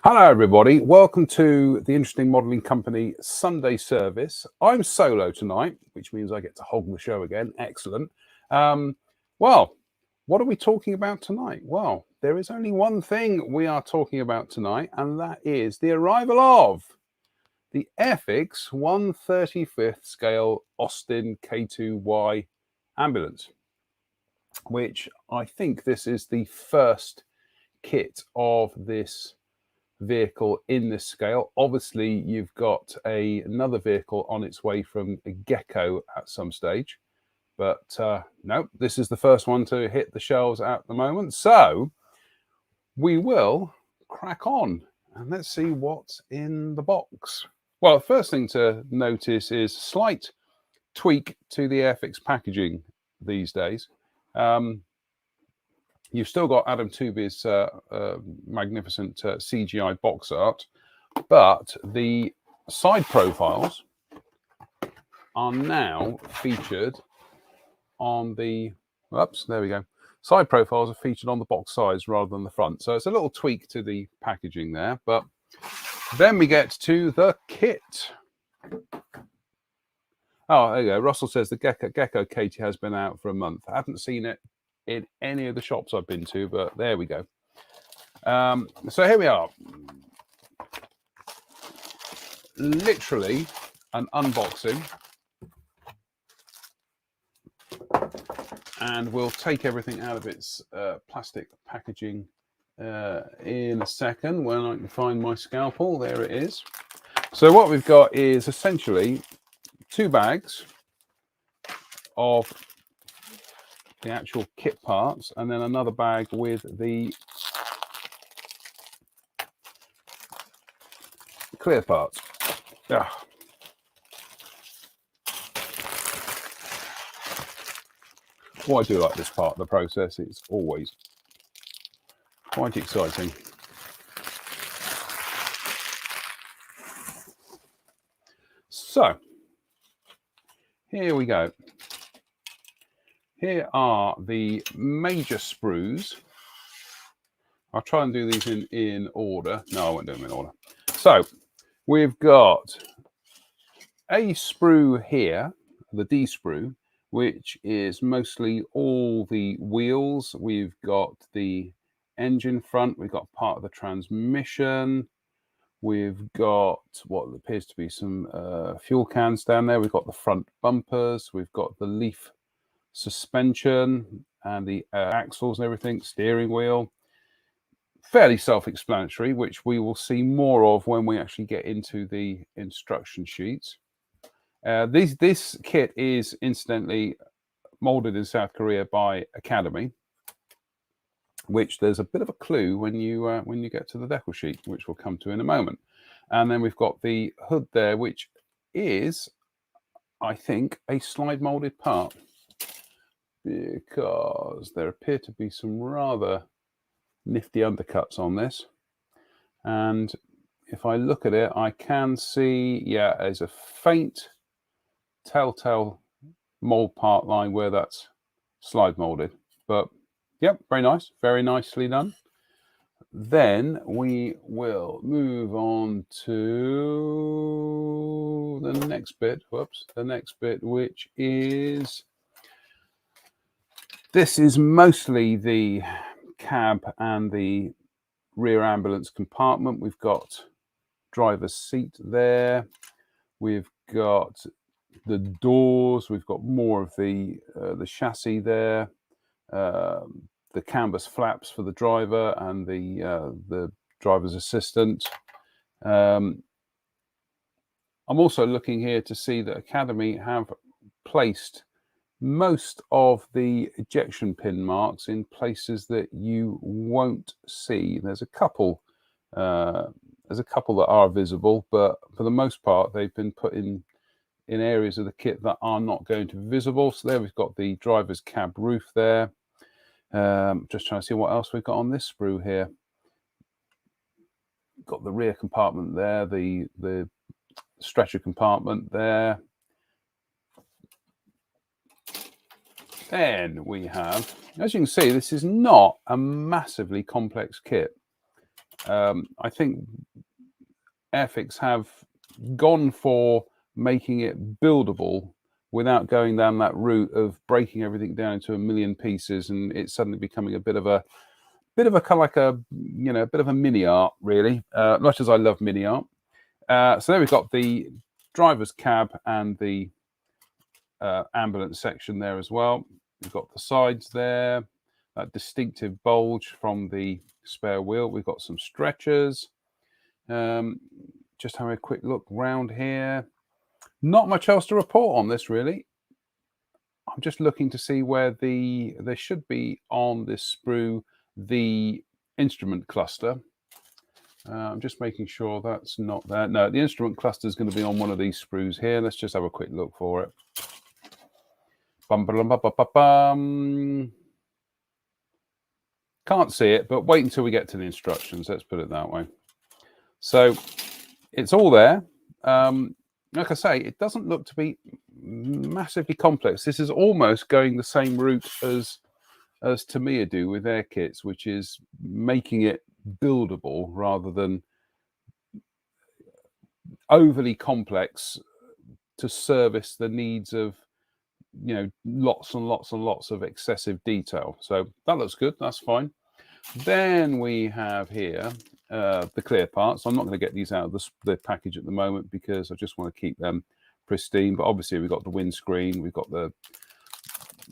Hello everybody, welcome to the Interesting Modelling Company Sunday service. I'm solo tonight, which means I get to hog the show again. Excellent. Well, what are we talking about tonight? Well, there is only one thing we are talking about tonight, and that is the arrival of the Airfix 1/35th scale Austin K2Y ambulance, which I think this is the first kit of this vehicle in this scale. Obviously, you've got another vehicle on its way from a Gecko at some stage, but no, this is the first one to hit the shelves at the moment. So we will crack on and let's see what's in the box. Well, the first thing to notice is slight tweak to the Airfix packaging these days. You've still got Adam Tooby's magnificent CGI box art, but the side profiles are now featured on the, oops, there we go. Side profiles are featured on the box sides rather than the front. So it's a little tweak to the packaging there, but then we get to the kit. Oh, there you go. Russell says the Gecko Katie has been out for a month. I haven't seen it in any of the shops I've been to, but there we go. So here we are. Literally an unboxing. And we'll take everything out of its plastic packaging in a second when I can find my scalpel. There it is. So what we've got is essentially 2 bags of the actual kit parts, and then another bag with the clear parts. Yeah. Well, I do like this part of the process. It's always quite exciting. So here we go. Here are the major sprues. I'll try and do these in order. No, I won't do them in order. So we've got a sprue here, the D sprue, which is mostly all the wheels. We've got the engine front. We've got part of the transmission. We've got what appears to be some fuel cans down there. We've got the front bumpers. We've got the leaf suspension and the axles and everything, steering wheel. Fairly self-explanatory, which we will see more of when we actually get into the instruction sheets. This kit is incidentally molded in South Korea by Academy, which there's a bit of a clue when you get to the decal sheet, which we'll come to in a moment. And then we've got the hood there, which is, I think, a slide molded part, because there appear to be some rather nifty undercuts on this. And if I look at it, I can see, yeah, there's a faint telltale mold part line where that's slide molded. But yep, very nice, very nicely done. Then we will move on to the next bit. Whoops, the next bit, which is, this is mostly the cab and the rear ambulance compartment. We've got driver's seat there. We've got the doors. We've got more of the chassis there. The canvas flaps for the driver and the driver's assistant. I'm also looking here to see that Academy have placed most of the ejection pin marks in places that you won't see. There's a couple that are visible, but for the most part, they've been put in areas of the kit that are not going to be visible. So there we've got the driver's cab roof there. Just trying to see what else we've got on this sprue here. Got the rear compartment there, the stretcher compartment there. Then we have, as you can see, this is not a massively complex kit. I think Airfix have gone for making it buildable without going down that route of breaking everything down into a million pieces, and it's suddenly becoming a bit of a kind of like a bit of a mini art, really. Much as I love mini art. So there we've got the driver's cab and the ambulance section there as well. We've got the sides there, that distinctive bulge from the spare wheel. We've got some stretchers. Just having a quick look round here. Not much else to report on this, really. I'm just looking to see where there should be on this sprue the instrument cluster. I'm just making sure that's not there. No, the instrument cluster is going to be on one of these sprues here. Let's just have a quick look for it. Bum, ba, ba, ba, ba, bum. Can't see it, but wait until we get to the instructions. Let's put it that way. So it's all there. Like I say, it doesn't look to be massively complex. This is almost going the same route as Tamiya do with their kits, which is making it buildable rather than overly complex to service the needs of lots and lots and lots of excessive detail. So that looks good. That's fine. Then we have here the clear parts. I'm not going to get these out of the package at the moment because I just want to keep them pristine. But obviously we've got the windscreen, we've got the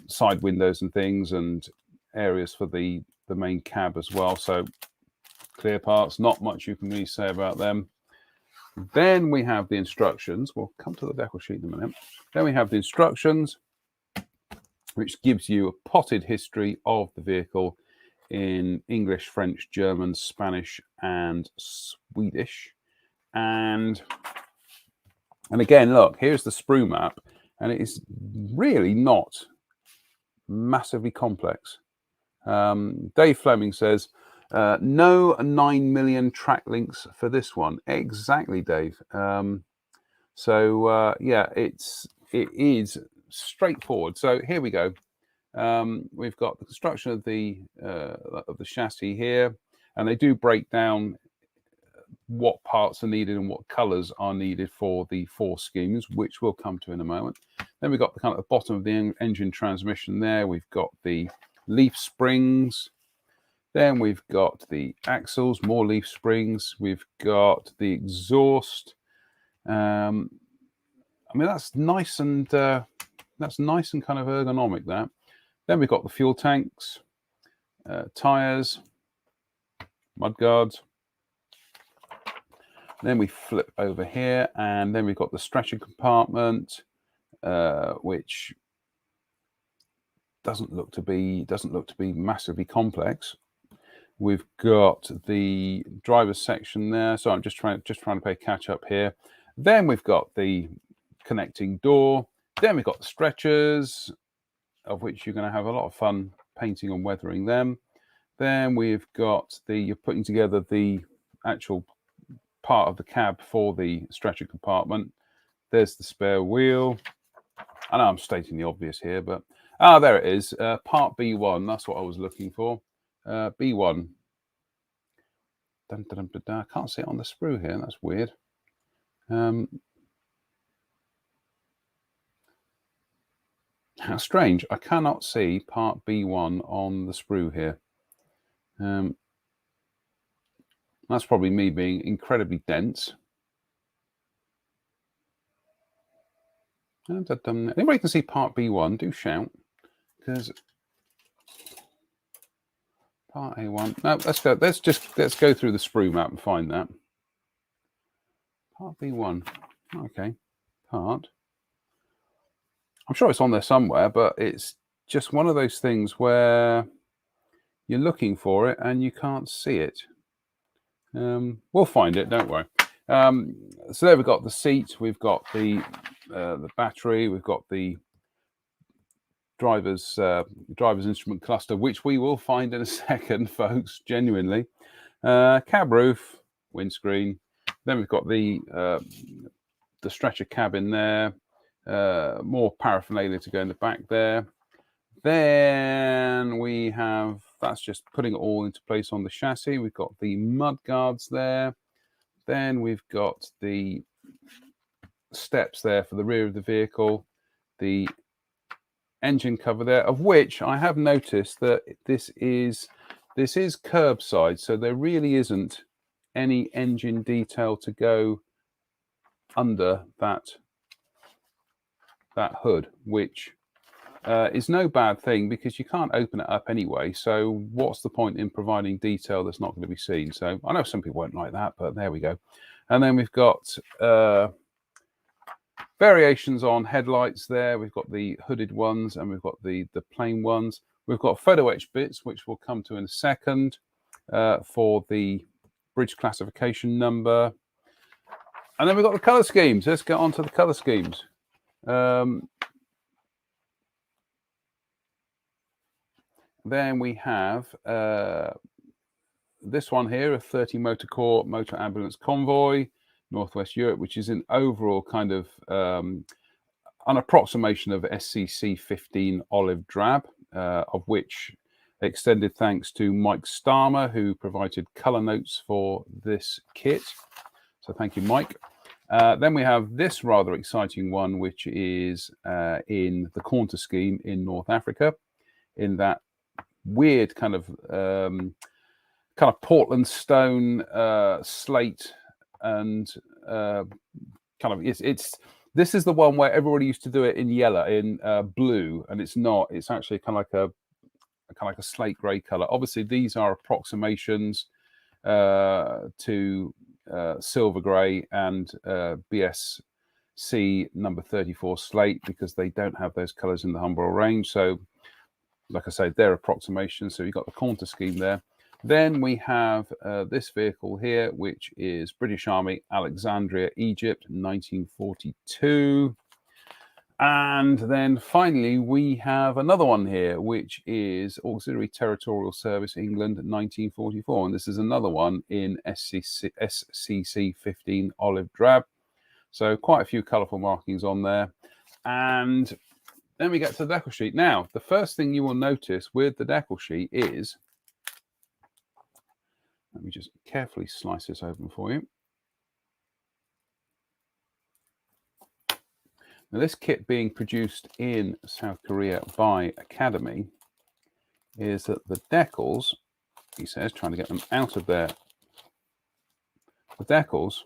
side windows and things, and areas for the main cab as well. So clear parts, not much you can really say about them. Then we have the instructions. We'll come to the decal sheet in a minute. Then we have the instructions, which gives you a potted history of the vehicle in English, French, German, Spanish, and Swedish. And again, look, here's the sprue map, and it is really not massively complex. Dave Fleming says, no 9 million track links for this one. Exactly, Dave. Yeah, it is straightforward. So here we go. We've got the construction of the chassis here, and they do break down what parts are needed and what colors are needed for the four schemes, which we'll come to in a moment. Then we've got the kind of the bottom of the engine transmission there. We've got the leaf springs. Then we've got the axles, more leaf springs. We've got the exhaust. I mean, that's nice and kind of ergonomic. That. Then we've got the fuel tanks, tires, mudguards. Then we flip over here, and then we've got the stretcher compartment, which doesn't look to be massively complex. We've got the driver's section there, so I'm just trying to play catch up here. Then we've got the connecting door. Then we've got the stretchers, of which you're going to have a lot of fun painting and weathering them. Then we've got you're putting together the actual part of the cab for the stretcher compartment. There's the spare wheel. I know I'm stating the obvious here, but there it is. Part B1. That's what I was looking for. B1. Dun, dun, dun, dun. I can't see it on the sprue here. That's weird. How strange. I cannot see part B1 on the sprue here. That's probably me being incredibly dense. Anybody can see part B1, do shout. Because part A1. No, let's go. Let's go through the sprue map and find that. Part B1. Okay. Part. I'm sure it's on there somewhere, but it's just one of those things where you're looking for it and you can't see it. We'll find it, don't worry. So there we've got the seat, we've got the battery, we've got the driver's instrument cluster, which we will find in a second, folks, genuinely. Cab roof, windscreen. Then we've got the stretcher cabin there. More paraphernalia to go in the back there. Then we have, that's just putting it all into place on the chassis. We've got the mud guards there. Then we've got the steps there for the rear of the vehicle. The engine cover there, of which I have noticed that this is curbside, so there really isn't any engine detail to go under that hood, which is no bad thing because you can't open it up anyway. So what's the point in providing detail that's not going to be seen? So I know some people won't like that, but there we go. And then we've got variations on headlights there. We've got the hooded ones and we've got the plain ones. We've got photo etch bits, which we'll come to in a second, for the bridge classification number. And then we've got the color schemes. Let's get on to the color schemes. Then we have this one here, a 30 motor core motor ambulance convoy, Northwest Europe, which is an overall kind of an approximation of SCC 15 olive drab, of which extended thanks to Mike Starmer, who provided color notes for this kit. So thank you, Mike. Then we have this rather exciting one, which is in the Cornter scheme in North Africa, in that weird kind of Portland stone, slate, and this is the one where everybody used to do it in yellow, in blue, and it's not. It's actually kind of like a slate grey color. Obviously, these are approximations to silver grey and BSC number 34 slate, because they don't have those colors in the Humbrol range. So, like I say, they're approximations. So you've got the Cornter scheme there. Then we have this vehicle here, which is British Army, Alexandria, Egypt, 1942. And then finally, we have another one here, which is Auxiliary Territorial Service, England, 1944. And this is another one in SCC 15 olive drab. So quite a few colourful markings on there. And then we get to the decal sheet. Now, the first thing you will notice with the decal sheet is, let me just carefully slice this open for you. Now, this kit being produced in South Korea by Academy is that the decals, he says, trying to get them out of there. The decals,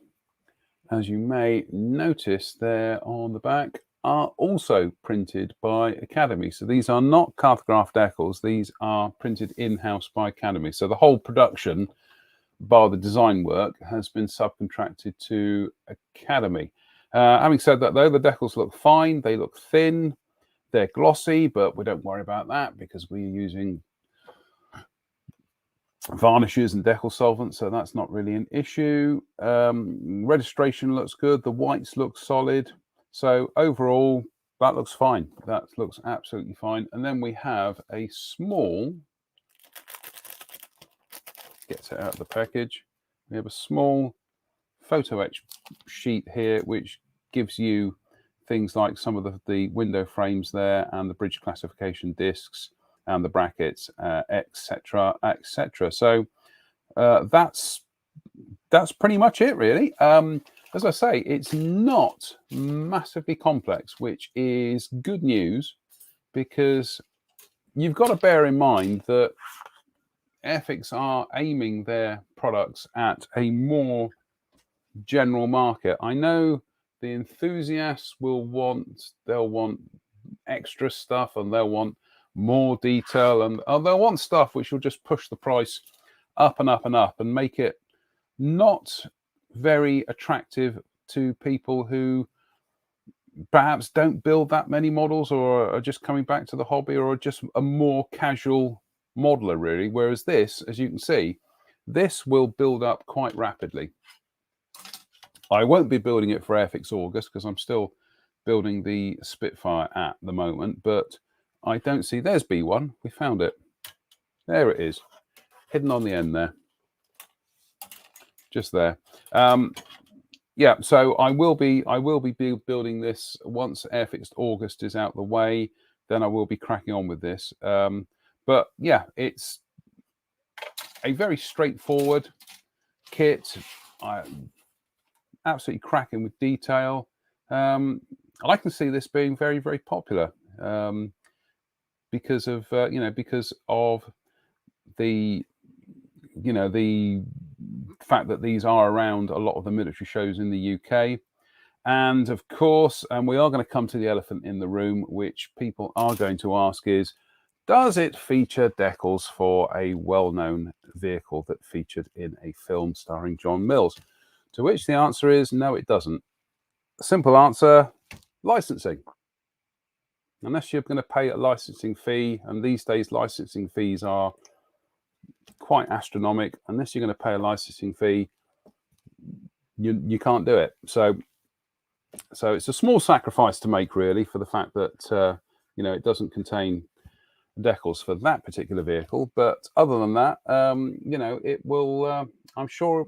as you may notice there on the back, are also printed by Academy. So these are not Cartograph decals. These are printed in-house by Academy. So the whole production, bar the design work, has been subcontracted to Academy. Having said that, though, the decals look fine. They look thin. They're glossy, but we don't worry about that because we're using varnishes and decal solvents, so that's not really an issue. Registration looks good. The whites look solid. So overall, that looks fine. That looks absolutely fine. And then we have a small, gets it out of the package. We have a small photo etch sheet here, which gives you things like some of the window frames there and the bridge classification discs and the brackets, etc., etc. So that's pretty much it, really. As I say, it's not massively complex, which is good news, because you've got to bear in mind that Airfix are aiming their products at a more general market. I know the enthusiasts they'll want extra stuff, and they'll want more detail, and they'll want stuff which will just push the price up and up and up and make it not very attractive to people who perhaps don't build that many models, or are just coming back to the hobby, or are just a more casual modeler, really. Whereas this, as you can see, this will build up quite rapidly. I won't be building it for Airfix August because I'm still building the Spitfire at the moment, but I don't see, there's B1, we found it. There it is, hidden on the end there, just there. Yeah, so I will be building this once Airfix August is out the way. Then I will be cracking on with this. But yeah, it's a very straightforward kit. Absolutely cracking with detail. I can see this being very, very popular because of because of the the fact that these are around a lot of the military shows in the UK. And of course, and we are going to come to the elephant in the room, which people are going to ask is, does it feature decals for a well-known vehicle that featured in a film starring John Mills? To which the answer is no, it doesn't. Simple answer, licensing. Unless you're going to pay a licensing fee, and these days licensing fees are quite astronomical. Unless you're going to pay a licensing fee, you can't do it. So it's a small sacrifice to make, really, for the fact that it doesn't contain decals for that particular vehicle. But other than that, it will. I'm sure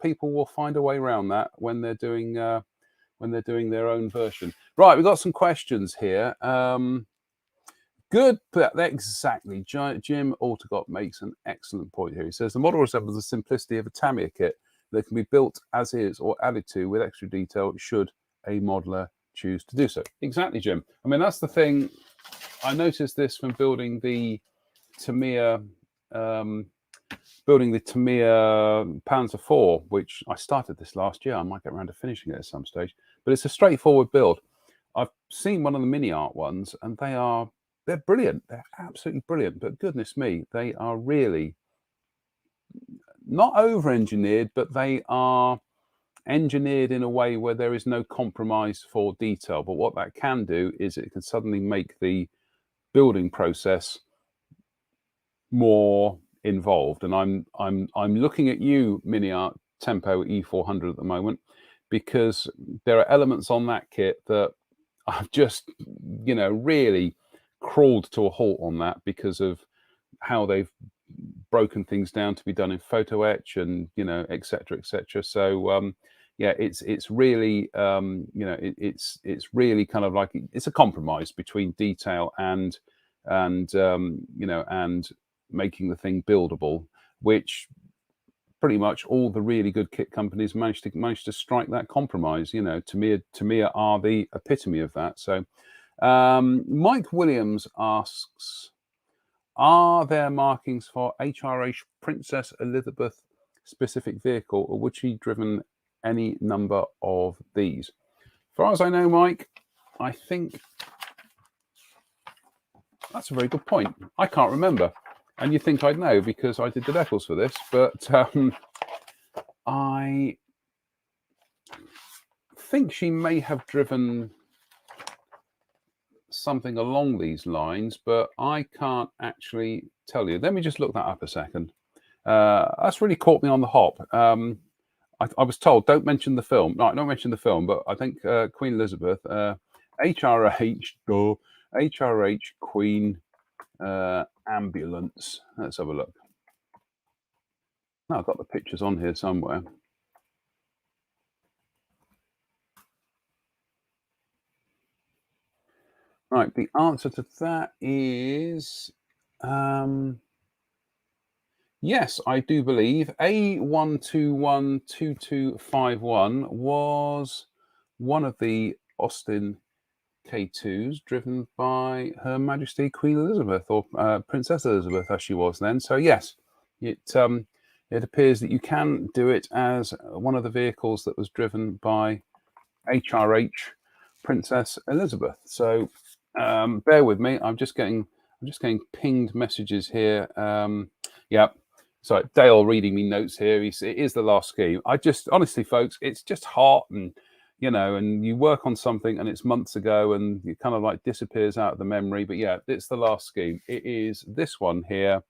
people will find a way around that when they're doing their own version. Right, we've got some questions here. Good, exactly. Jim Altergott makes an excellent point here. He says the model resembles the simplicity of a Tamiya kit that can be built as is or added to with extra detail should a modeler choose to do so. Exactly, Jim. I mean, that's the thing. I noticed this from building the Tamiya Panzer IV, which I started this last year. I might get around to finishing it at some stage, but it's a straightforward build. I've seen one of the mini art ones, and they're brilliant. They're absolutely brilliant. But goodness me, they are really not over-engineered, but they are engineered in a way where there is no compromise for detail. But what that can do is it can suddenly make the building process more involved. And I'm looking at you, Mini Art Tempo E400 at the moment, because there are elements on that kit that I've just really crawled to a halt on that because of how they've broken things down to be done in photo etch and etc. So yeah, it's really it's really kind of like it's a compromise between detail and making the thing buildable, which pretty much all the really good kit companies managed to strike that compromise. Tamiya are the epitome of that. So Mike Williams asks, are there markings for HRH Princess Elizabeth specific vehicle, or would she driven any number of these? As far as I know, Mike, I think that's a very good point. I can't remember. And you'd think I'd know because I did the decals for this, but I think she may have driven something along these lines, but I can't actually tell you. Let me just look that up a second. That's really caught me on the hop. I was told don't mention the film. No, not mention the film, but I think Queen Elizabeth, HRH Queen ambulance. Let's have a look. No, I've got the pictures on here somewhere. Right, the answer to that is yes, I do believe A1212251 was one of the Austin K2s driven by Her Majesty Queen Elizabeth, or Princess Elizabeth as she was then. So yes, it appears that you can do it as one of the vehicles that was driven by HRH Princess Elizabeth. So bear with me. I'm just getting pinged messages here. Yeah. So Dale reading me notes here. It is the last scheme. Honestly, folks, it's just hot and you know, and you work on something and it's months ago and it kind of like disappears out of the memory. But yeah, it's the last scheme. It is this one here,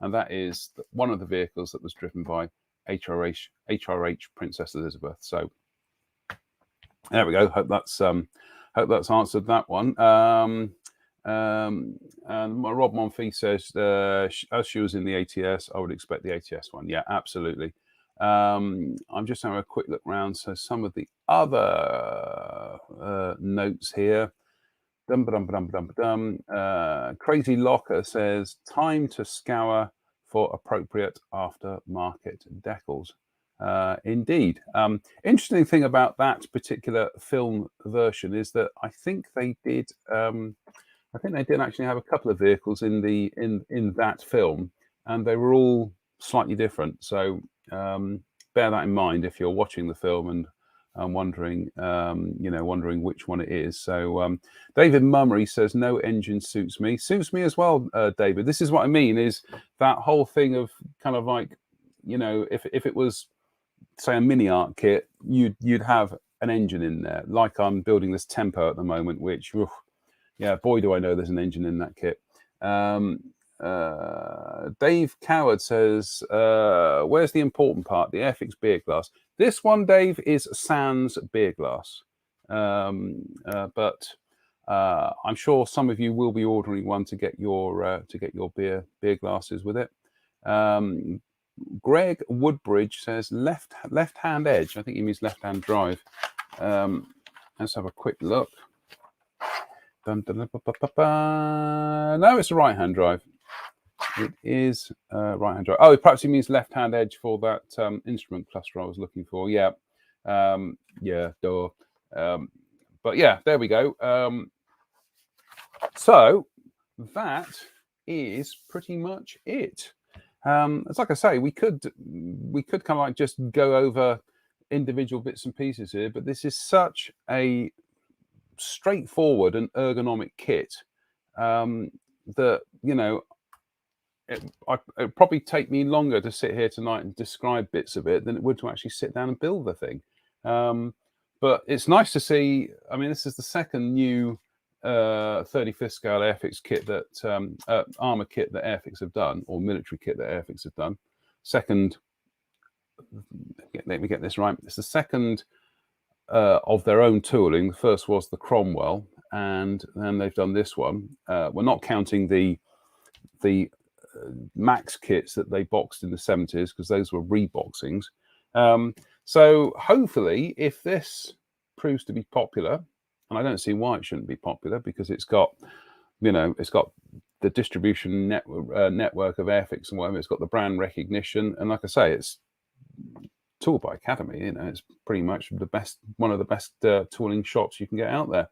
and that is one of the vehicles that was driven by HRH Princess Elizabeth. So there we go. Hope that's answered that one. And my Rob Monfils says, as she was in the ATS, I would expect the ATS one. Yeah, absolutely. I'm just having a quick look around. So some of the other notes here. Crazy Locker says, time to scour for appropriate aftermarket decals. Indeed. Interesting thing about that particular film version is that I think they did actually have a couple of vehicles in that film, and they were all slightly different. So bear that in mind if you're watching the film and wondering which one it is. So David Mummery says, no engine suits me. Suits me as well, David. This is what I mean, is that whole thing of kind of like, you know, if it was, say, a mini art kit, you'd have an engine in there. Like I'm building this Tempo at the moment, which, yeah, boy, do I know there's an engine in that kit. Dave Coward says, where's the important part? The Airfix beer glass. This one, Dave, is sans beer glass. But I'm sure some of you will be ordering one to get your beer glasses with it. Greg Woodbridge says left hand edge. I think he means left hand drive. Let's have a quick look. No, it's a right hand drive. It is right hand drive. Oh, perhaps he means left hand edge for that instrument cluster I was looking for. Yeah, yeah, duh. But yeah, there we go. So that is pretty much it. It's like I say, we could kind of like just go over individual bits and pieces here, but this is such a straightforward and ergonomic kit that, you know, it'd probably take me longer to sit here tonight and describe bits of it than it would to actually sit down and build the thing. But it's nice to see. I mean, this is the second new 35th scale Airfix kit that armor kit that Airfix have done, or military kit that Airfix have done. Second, let me get this right. It's the second of their own tooling. The first was the Cromwell, and then they've done this one. We're not counting the Max kits that they boxed in the 70s, because those were reboxings. So hopefully, if this proves to be popular, and I don't see why it shouldn't be popular, because it's got, you know, it's got the distribution network of Airfix and whatever. It's got the brand recognition, and like I say, it's Tool by Academy. You know, it's pretty much the best, one of the best tooling shops you can get out there.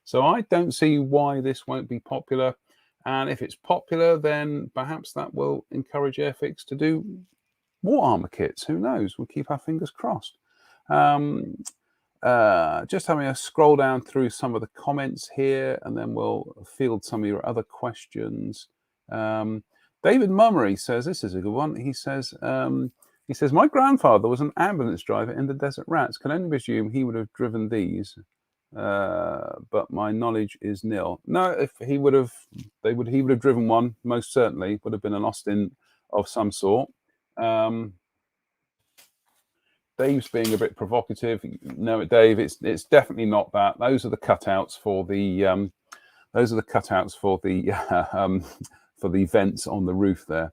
So I don't see why this won't be popular. And if it's popular, then perhaps that will encourage Airfix to do more armor kits. Who knows? We'll keep our fingers crossed. Just having a scroll down through some of the comments here, and then we'll field some of your other questions. David Mummery says, this is a good one. He says, my grandfather was an ambulance driver in the Desert Rats. Can only presume he would have driven these. But my knowledge is nil. No, if he would have, he would have driven one. Most certainly would have been an Austin of some sort. Dave's being a bit provocative. No, Dave, it's definitely not that. Those are the cutouts for the for the vents on the roof there.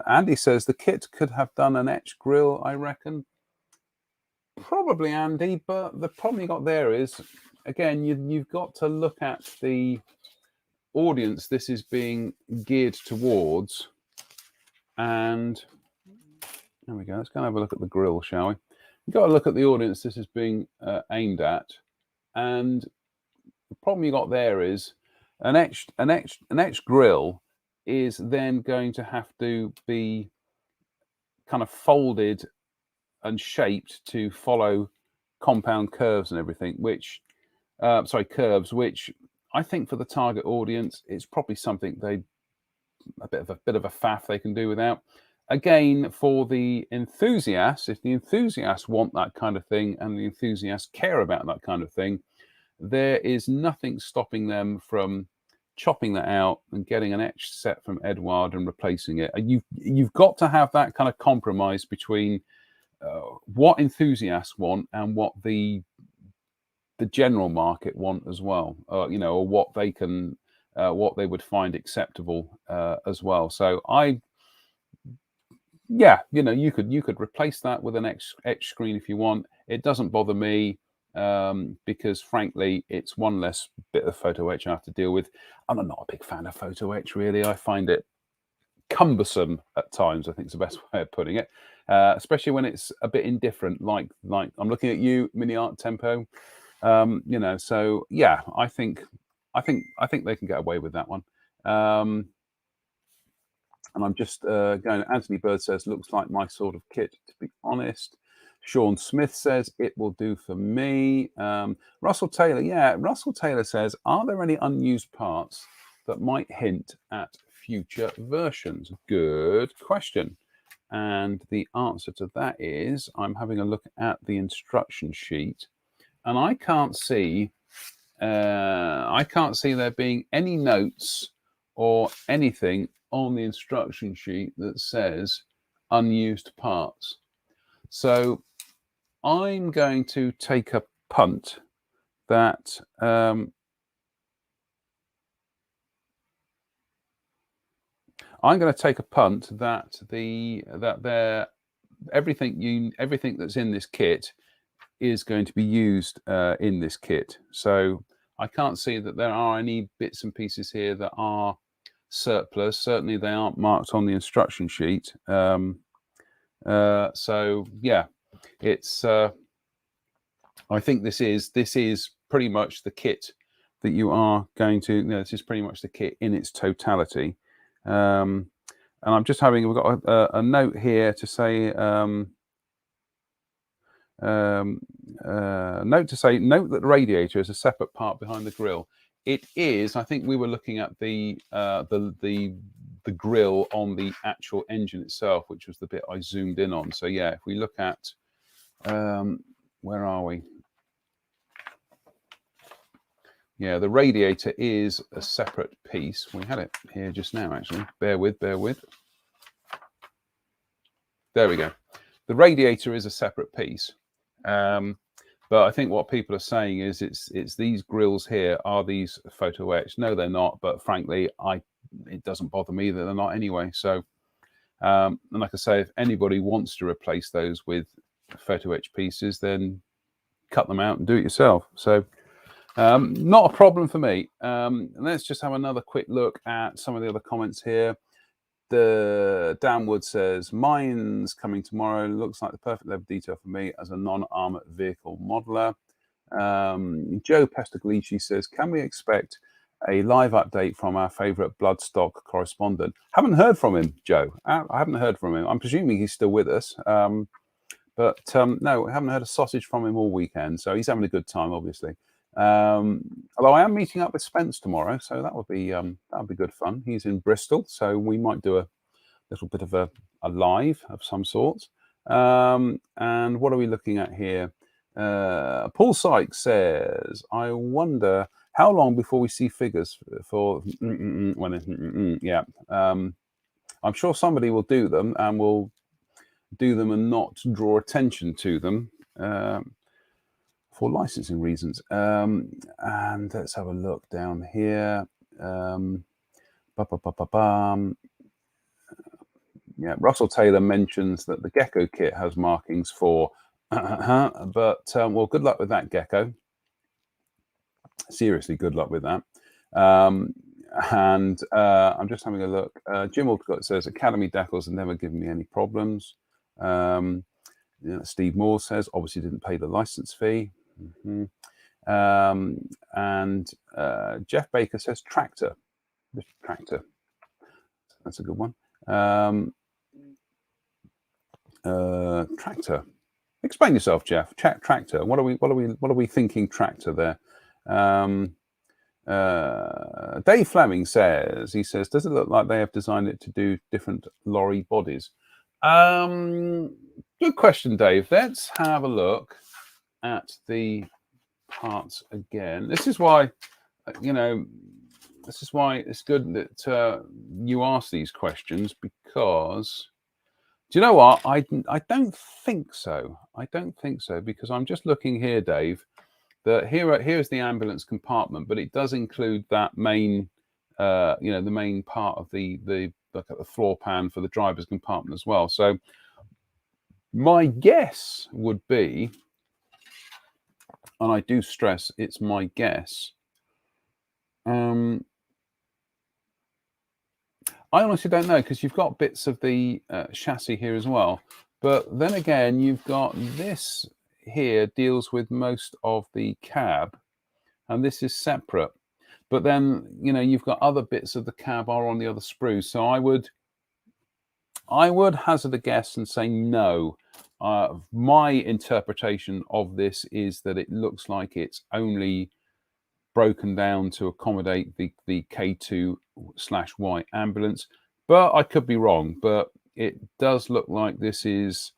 Andy says the kit could have done an etched grill, I reckon. Probably, Andy, but the problem you got there is, again, you've got to look at the audience this is being geared towards. And there we go. Let's go and have a look at the grill, shall we? You've got to look at the audience this is being aimed at. And the problem you got there is an etched grill is then going to have to be kind of folded and shaped to follow compound curves and everything, which curves, which I think for the target audience, it's probably something a bit of a faff they can do without. again, for the enthusiasts, if the enthusiasts want that kind of thing and the enthusiasts care about that kind of thing, there is nothing stopping them from chopping that out and getting an etched set from Edouard and replacing it. You've got to have that kind of compromise between what enthusiasts want and what the general market want as well, or what they can, what they would find acceptable as well. So you could replace that with an etch screen if you want. It doesn't bother me because, frankly, it's one less bit of photo etch I have to deal with. I'm not a big fan of photo etch, really. I find it cumbersome at times, I think is the best way of putting it, especially when it's a bit indifferent. Like I'm looking at you, Mini Art Tempo. So yeah, I think they can get away with that one. And I'm just going. Anthony Bird says, looks like my sort of kit, to be honest. Sean Smith says, it will do for me. Russell Taylor says, are there any unused parts that might hint at future versions? Good question. And the answer to that is, I'm having a look at the instruction sheet, and I can't see there being any notes or anything on the instruction sheet that says unused parts. So I'm going to take a punt that everything that's in this kit is going to be used in this kit. So I can't see that there are any bits and pieces here that are surplus. Certainly they aren't marked on the instruction sheet. So yeah, it's I think this is pretty much the kit that you are going to, this is pretty much the kit in its totality. And I'm just we've got a note here to say, note that the radiator is a separate part behind the grill. It is. I think we were looking at the grill on the actual engine itself, which was the bit I zoomed in on. So yeah, if we look at where are we? Yeah, the radiator is a separate piece. We had it here just now, actually. Bear with. There we go. The radiator is a separate piece. But I think what people are saying is it's these grills here are these photo etched. No, they're not. But frankly, it doesn't bother me that they're not anyway. So, and like I say, if anybody wants to replace those with photo etch pieces, then cut them out and do it yourself. So, not a problem for me. Let's just have another quick look at some of the other comments here. The Downward says, mine's coming tomorrow. Looks like the perfect level detail for me as a non-armored vehicle modeler. Joe Pestaglici says, can we expect a live update from our favorite Bloodstock correspondent? Haven't heard from him, Joe. I haven't heard from him. I'm presuming he's still with us. But no, I haven't heard a sausage from him all weekend. So he's having a good time, obviously. Although I am meeting up with Spence tomorrow, so that would be good fun. He's in Bristol, so we might do a little bit of a live of some sort. And what are we looking at here? Paul Sykes says, I wonder how long before we see figures for yeah. I'm sure somebody will do them and will do them and not draw attention to them. For licensing reasons. And let's have a look down here. Yeah, Russell Taylor mentions that the Gecko kit has markings for, but well, good luck with that, Gecko. Seriously, good luck with that. And I'm just having a look. Jim Aldcott says, Academy decals have never given me any problems. Steve Moore says, obviously didn't pay the license fee. And Jeff Baker says tractor. Tractor. That's a good one. Tractor. Explain yourself, Jeff. Tractor. What are we thinking? Tractor there. Dave Fleming says, does it look like they have designed it to do different lorry bodies? Good question, Dave. Let's have a look at the parts again. This is why, you know, this is why it's good that you ask these questions, because do you know what? I don't think so. I don't think so, because I'm just looking here, Dave. That here's the ambulance compartment, but it does include that main, the main part of the look at the floor pan for the driver's compartment as well. So my guess would be, and I do stress it's my guess. I honestly don't know, because you've got bits of the chassis here as well. But then again, you've got this here deals with most of the cab, and this is separate. But then, you've got other bits of the cab are on the other sprues. So I would hazard a guess and say no. My interpretation of this is that it looks like it's only broken down to accommodate the K2/Y ambulance, but I could be wrong. But it does look like this is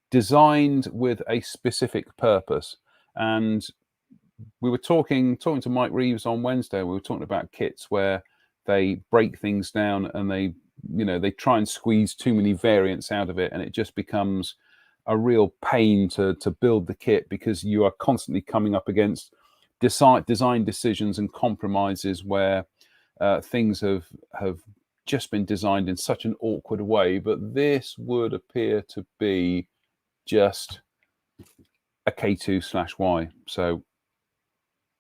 designed with a specific purpose. And we were talking to Mike Reeves on Wednesday. We were talking about kits where they break things down and they try and squeeze too many variants out of it, and it just becomes a real pain to build the kit, because you are constantly coming up against design decisions and compromises where things have just been designed in such an awkward way. But this would appear to be just a K2/Y. So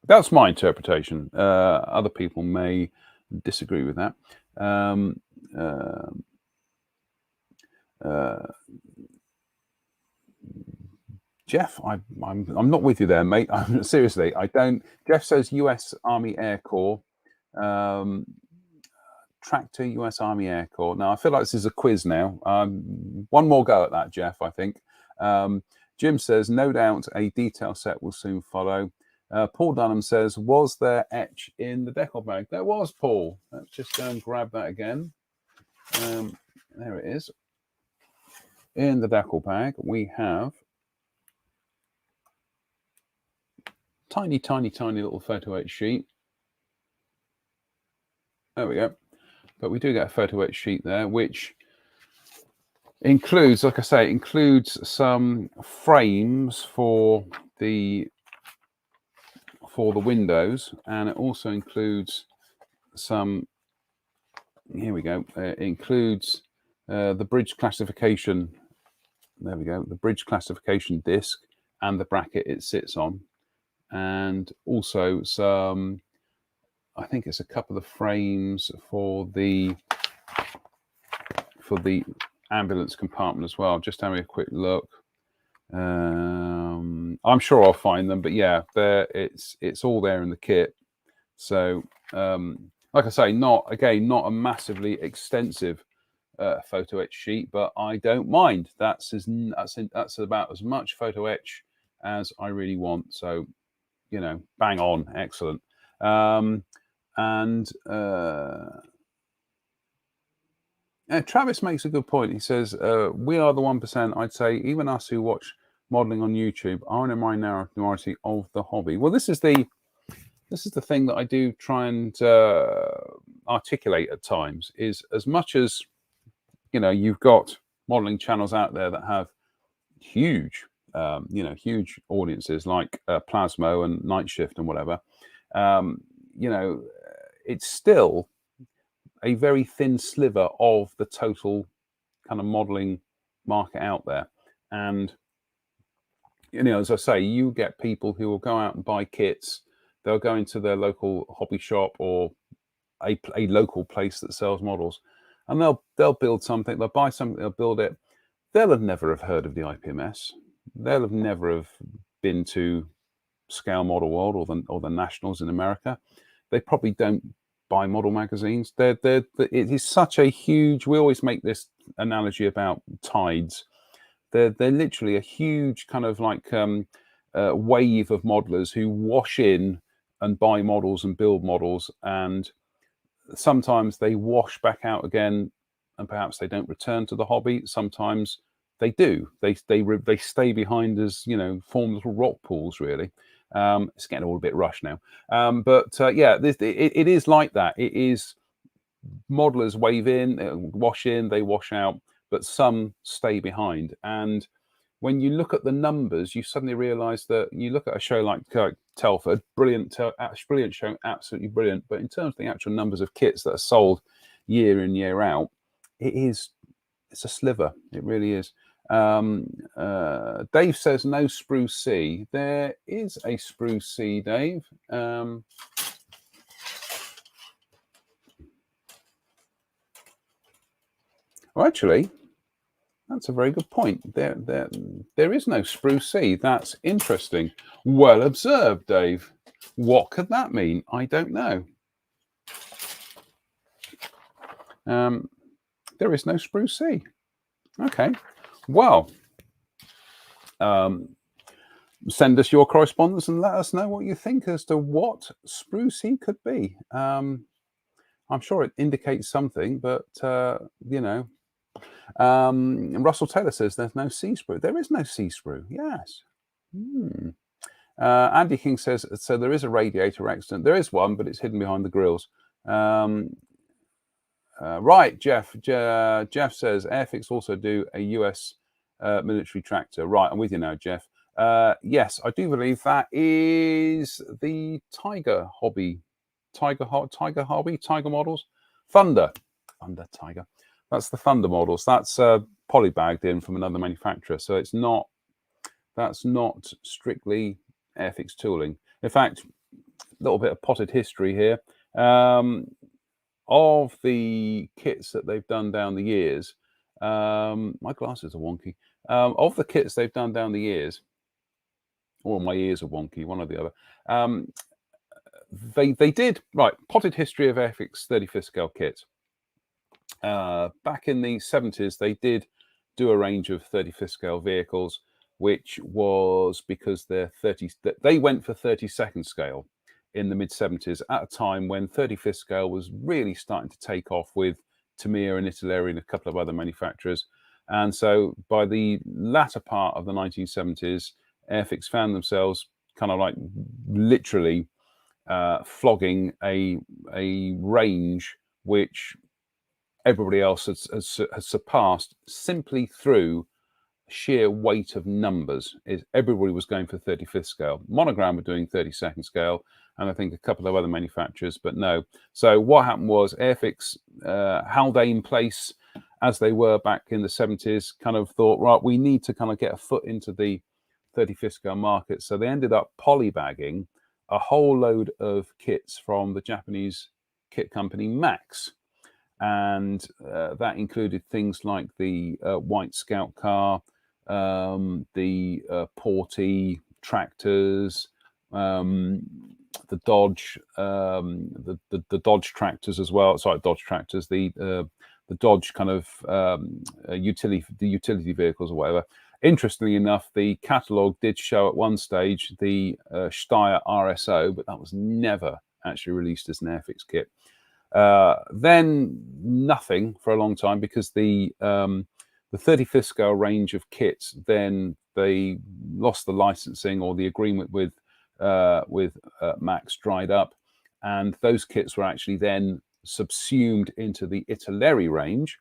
that's my interpretation. Other people may disagree with that. Jeff, I'm not with you there, mate. Seriously, I don't. Jeff says U.S. Army Air Corps. Tractor, U.S. Army Air Corps. Now, I feel like this is a quiz now. One more go at that, Jeff, I think. Jim says, no doubt a detail set will soon follow. Paul Dunham says, was there etch in the decal bag? There was, Paul. Let's just go and grab that again. There it is. In the decal bag, we have tiny little photo etch sheet. There we go. But we do get a photo etch sheet there, which includes, like I say, some frames for the windows, and it also includes some. Here we go. It includes the bridge classification. There we go. The bridge classification disc and the bracket it sits on, and also some. I think it's a couple of frames for the ambulance compartment as well. Just having a quick look. I'm sure I'll find them, but yeah, it's all there in the kit. So, like I say, not a massively extensive photo etch sheet, but I don't mind. That's about as much photo etch as I really want. So, bang on, excellent. Travis makes a good point. He says, we are the 1%. I'd say even us who watch modeling on YouTube are in a minority of the hobby. Well, this is the thing that I do try and articulate at times, is as much as, you've got modeling channels out there that have huge, huge audiences like Plasmo and Night Shift and whatever, it's still a very thin sliver of the total kind of modeling market out there. And, as I say, you get people who will go out and buy kits. They'll go into their local hobby shop or a local place that sells models, and they'll build something. They'll buy something. They'll build it. They'll never have heard of the IPMS. They'll never have been to Scale Model World or the Nationals in America. They probably don't buy model magazines. It is such a huge. We always make this analogy about tides. They're literally a huge kind of like wave of modelers who wash in and buy models and build models, and sometimes they wash back out again and perhaps they don't return to the hobby. Sometimes they do. They stay behind as, you know, form little rock pools, really. It's getting all a bit rushed now. Yeah, it is like that. It is modelers wave in, wash in, they wash out, but some stay behind. And when you look at the numbers, you suddenly realize that you look at a show like Telford, brilliant show, absolutely brilliant. But in terms of the actual numbers of kits that are sold year in, year out, it's a sliver. It really is. Dave says no Spruce C. There is a Spruce C, Dave. Well, actually, that's a very good point. There is no Spruce C. That's interesting. Well observed, Dave. What could that mean? I don't know. There is no Spruce C. Okay. Well, send us your correspondence and let us know what you think as to what Spruce C could be. I'm sure it indicates something, but you know. Russell Taylor says there's no sea sprue. There is no sea sprue. Yes. Andy King says, so there is a radiator accident. There is one, but it's hidden behind the grills. Right, Jeff. Jeff says Airfix also do a US military tractor. Right, I'm with you now, Jeff. Yes, I do believe that is the Tiger Hobby. Tiger models. Thunder Tiger. That's the Thunder models. That's polybagged in from another manufacturer. So that's not strictly Airfix tooling. In fact, a little bit of potted history here. Of the kits that they've done down the years, my glasses are wonky. Of the kits they've done down the years, or my ears are wonky, one or the other. They did, right, potted history of Airfix 35th scale kits. Back in the 70s, they did do a range of 35th scale vehicles, which was because they went for 32nd scale in the mid 70s at a time when 35th scale was really starting to take off with Tamiya and Italeri and a couple of other manufacturers. And so by the latter part of the 1970s, Airfix found themselves kind of like literally flogging a range which everybody else has surpassed simply through sheer weight of numbers. Everybody was going for 35th scale. Monogram were doing 32nd scale, and I think a couple of other manufacturers, but no. So what happened was Airfix, Haldane Place, as they were back in the 70s, kind of thought, right, we need to kind of get a foot into the 35th scale market. So they ended up polybagging a whole load of kits from the Japanese kit company Max. And that included things like the White Scout car, the Porty tractors, the Dodge, the Dodge tractors as well. Sorry, Dodge tractors, the Dodge kind of utility vehicles or whatever. Interestingly enough, the catalogue did show at one stage the Steyr RSO, but that was never actually released as an Airfix kit. Then nothing for a long time, because the 35th scale range of kits, then they lost the licensing, or the agreement with Max dried up, and those kits were actually then subsumed into the Italeri range,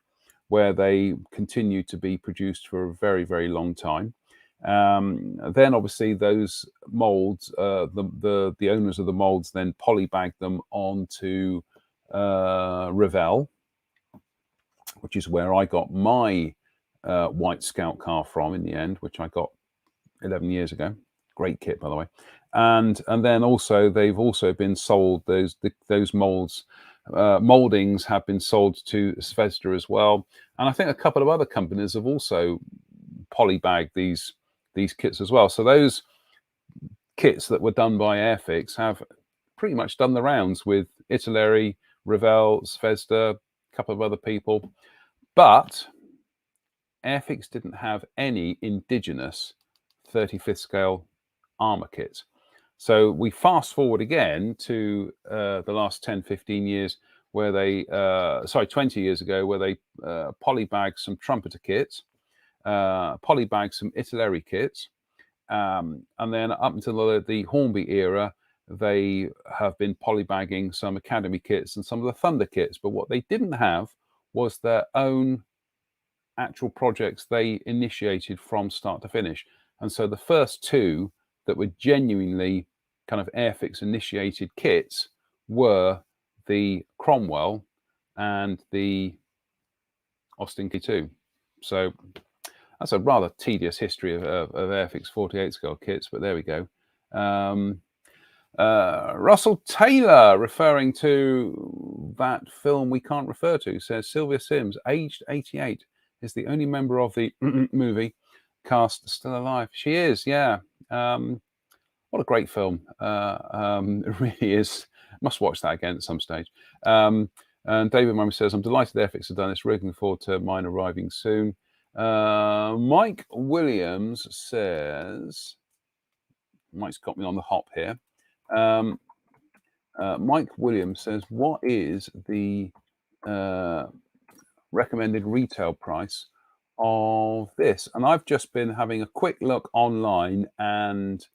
where they continued to be produced for a very, very long time. Then obviously those molds, the owners of the molds then polybagged them onto Revell, which is where I got my White Scout car from in the end, which I got 11 years ago. Great kit, by the way. And then also they've also been sold, those molds, moldings have been sold to Zvezda as well. And I think a couple of other companies have also polybagged these kits as well. So those kits that were done by Airfix have pretty much done the rounds with Italeri, Revell, Zvezda, a couple of other people. But Airfix didn't have any indigenous 35th scale armor kits. So we fast forward again to the last 10, 15 years, where they, 20 years ago, where they polybagged some trumpeter kits, polybagged some artillery kits, and then up until the Hornby era, they have been polybagging some Academy kits and some of the Thunder kits. But what they didn't have was their own actual projects they initiated from start to finish. And so the first two that were genuinely kind of Airfix initiated kits were the Cromwell and the Austin K2. So that's a rather tedious history of Airfix 48 scale kits, but there we go. Russell Taylor, referring to that film we can't refer to, says Sylvia Sims, aged 88, is the only member of the movie cast still alive. She is, yeah. What a great film. It really is. Must watch that again at some stage. And David Murray says, I'm delighted Airfix have done this. Looking forward to mine arriving soon. Mike Williams says, Mike's got me on the hop here. Mike Williams says, what is the recommended retail price of this? And I've just been having a quick look online, and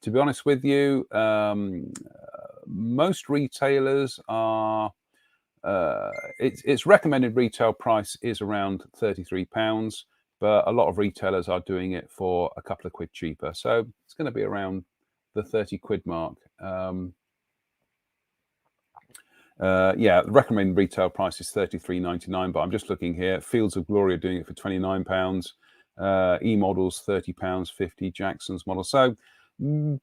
to be honest with you, most retailers are its recommended retail price is around £33, but a lot of retailers are doing it for a couple of quid cheaper, so it's going to be around the 30 quid mark. Yeah, the recommended retail price is £33.99, but I'm just looking here. Fields of Glory are doing it for £29. E-models £30.50. Jackson's model. So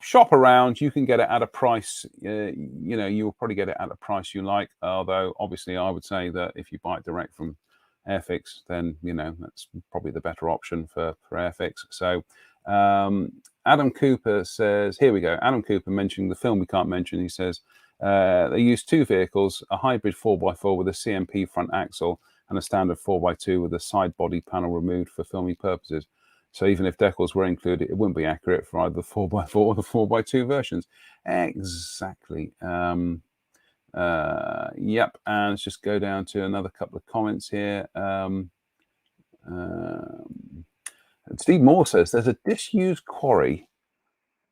shop around. You can get it at a price. You'll probably get it at a price you like. Although obviously, I would say that if you buy it direct from Airfix, then that's probably the better option for Airfix. So Adam Cooper says, here we go. Adam Cooper mentioning the film we can't mention. He says, they use two vehicles, a hybrid 4x4 with a CMP front axle and a standard 4x2 with a side body panel removed for filming purposes. So even if decals were included, it wouldn't be accurate for either the 4x4 or the 4x2 versions. Exactly. Yep. And let's just go down to another couple of comments here. Steve Moore says, there's a disused quarry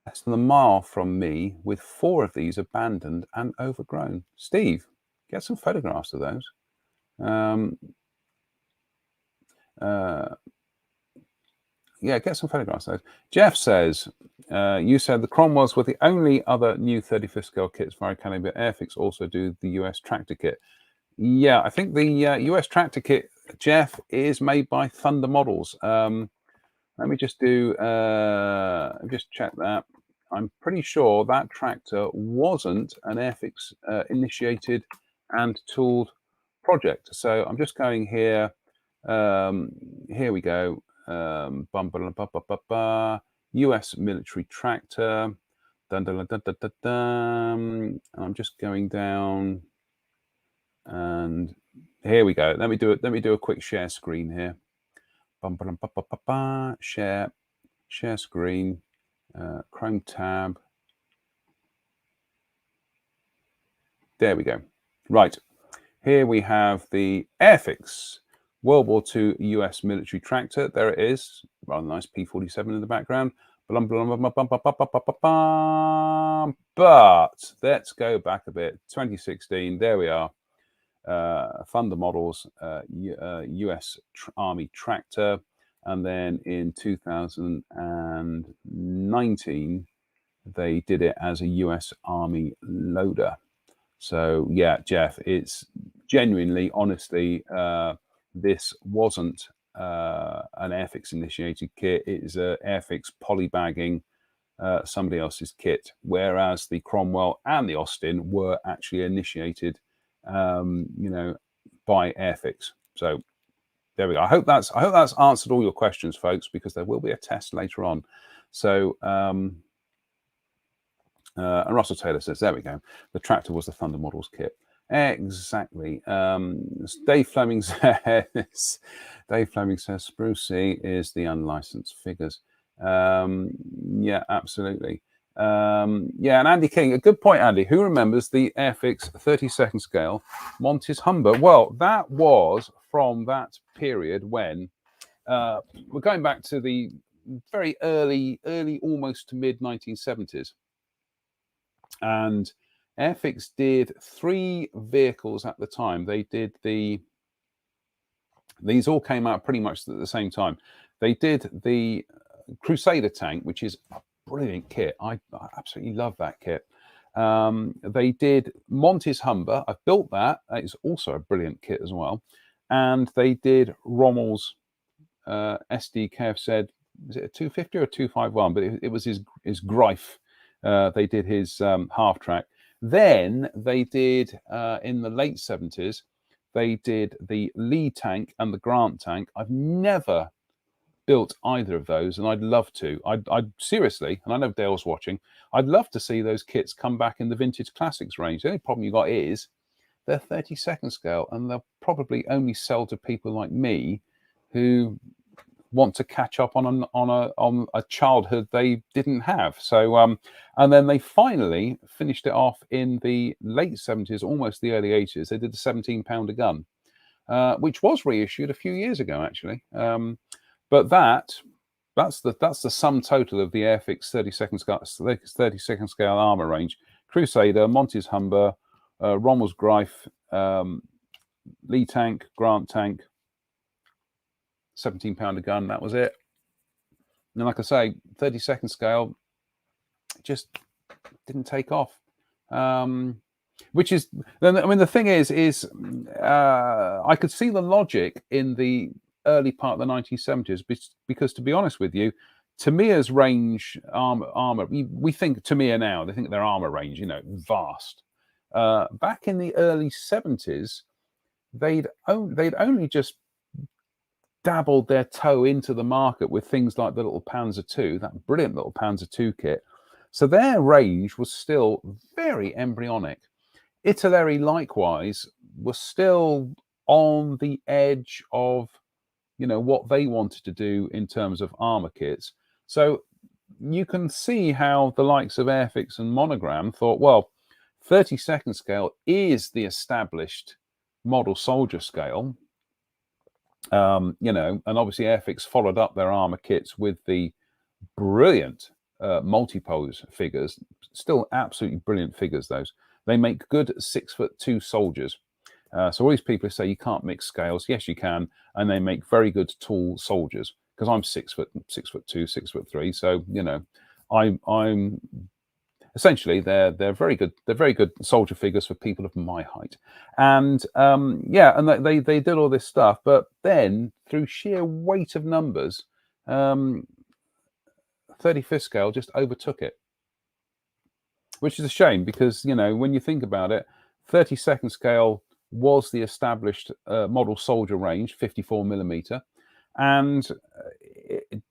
less than a mile from me with 4 of these abandoned and overgrown. Steve, get some photographs of those. Yeah, get some photographs of those. Jeff says, you said the Cromwells were the only other new 35th scale kits for Academy, but Airfix also do the US tractor kit. Yeah, I think the US tractor kit, Jeff, is made by Thunder Models. Let me just just check that. I'm pretty sure that tractor wasn't an Airfix initiated and tooled project. So I'm just going here. Here we go. US military tractor. And I'm just going down. And here we go. Let me do a quick share screen here. Share screen, Chrome tab. There we go. Right, here we have the Airfix World War II US military tractor. There it is, rather nice P-47 in the background. But let's go back a bit. 2016, there we are. Thunder Models, US Army tractor, and then in 2019 they did it as a US Army loader. So yeah, Jeff, it's genuinely, honestly, this wasn't an Airfix initiated kit. It is a Airfix polybagging somebody else's kit, whereas the Cromwell and the Austin were actually initiated by Airfix. So there we go. I hope that's answered all your questions, folks, because there will be a test later on. So and Russell Taylor says, there we go. The tractor was the Thunder Models kit. Exactly. Dave Fleming says, Sprucey is the unlicensed figures. Yeah, absolutely. Yeah, and Andy King, a good point, Andy. Who remembers the Airfix 30-second scale Montes Humber? Well, that was from that period when we're going back to the very early, almost to mid 1970s. And Airfix did 3 vehicles at the time. They did these all came out pretty much at the same time. They did the Crusader tank, which is a brilliant kit. I absolutely love that kit. They did Montes Humber. I've built that. It's also a brilliant kit as well. And they did Rommel's SD KFZ. Was it a 250 or a 251? But it was his Greif. They did his half track. Then they did in the late 70s. They did the Lee tank and the Grant tank. I've never built either of those, and I'd love to. I'd seriously, and I know Dale's watching, I'd love to see those kits come back in the Vintage Classics range. The only problem you got is they're 30-second scale, and they'll probably only sell to people like me who want to catch up on a childhood they didn't have. So and then they finally finished it off in the late 70s, almost the early 80s. They did the 17-pounder gun, which was reissued a few years ago, actually. But that's the sum total of the Airfix 30-second scale armor range: Crusader, Montes Humber, Rommel's Greif, Lee tank, Grant tank, 17-pounder gun. That was it. And like I say, 30-second scale just didn't take off. Which is, I mean, the thing is I could see the logic in the early part of the 1970s because, to be honest with you, Tamiya's range armor, we think Tamiya now, they think their armor range, vast. Back in the early 70s, they'd only just dabbled their toe into the market with things like the little Panzer II, that brilliant little Panzer II kit. So their range was still very embryonic. Italeri, likewise, was still on the edge of, what they wanted to do in terms of armor kits. So you can see how the likes of Airfix and Monogram thought, well, 30-second scale is the established model soldier scale. And obviously Airfix followed up their armor kits with the brilliant multi-pose figures. Still absolutely brilliant figures, those. They make good 6'2" soldiers. So all these people say you can't mix scales. Yes, you can. And they make very good tall soldiers, because I'm 6'2", 6'3". So, I'm essentially they're very good. They're very good soldier figures for people of my height. And and they did all this stuff, but then through sheer weight of numbers, 35th scale just overtook it, which is a shame, because when you think about it, 32nd scale was the established model soldier range, 54mm, and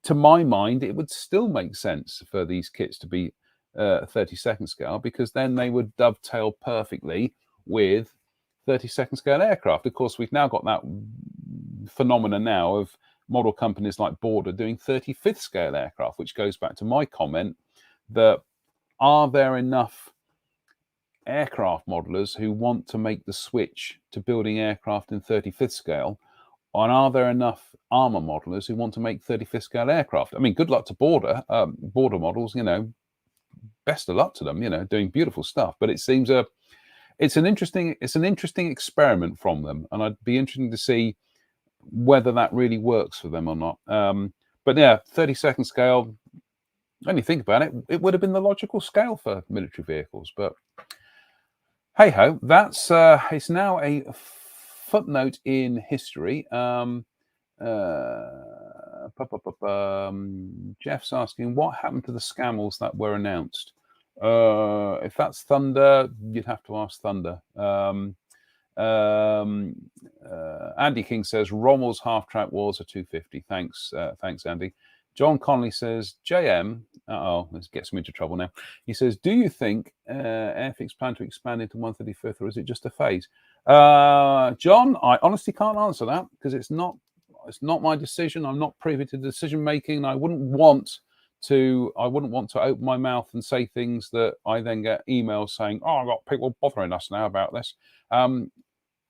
to my mind, it would still make sense for these kits to be 32nd scale, because then they would dovetail perfectly with 32nd scale aircraft. Of course, we've now got that phenomena now of model companies like Border doing 35th scale aircraft, which goes back to my comment that are there enough aircraft modelers who want to make the switch to building aircraft in 35th scale, and are there enough armor modelers who want to make 35th scale aircraft? I mean, good luck to Border models, best of luck to them, doing beautiful stuff. But it seems it's an interesting experiment from them, and I'd be interested to see whether that really works for them or not. But yeah, 32nd scale, when you think about it, it would have been the logical scale for military vehicles. But hey ho, that's it's now a footnote in history. Jeff's asking, what happened to the Scammels that were announced? If that's Thunder, you'd have to ask Thunder. Andy King says Rommel's half track was a 250. Thanks, Andy. John Connolly says JM. This gets me into trouble now. He says, do you think Airfix plan to expand into 135th, or is it just a phase? John, I honestly can't answer that, because it's not my decision. I'm not privy to decision making. I wouldn't want I wouldn't want to open my mouth and say things that I then get emails saying, oh, I've got people bothering us now about this. I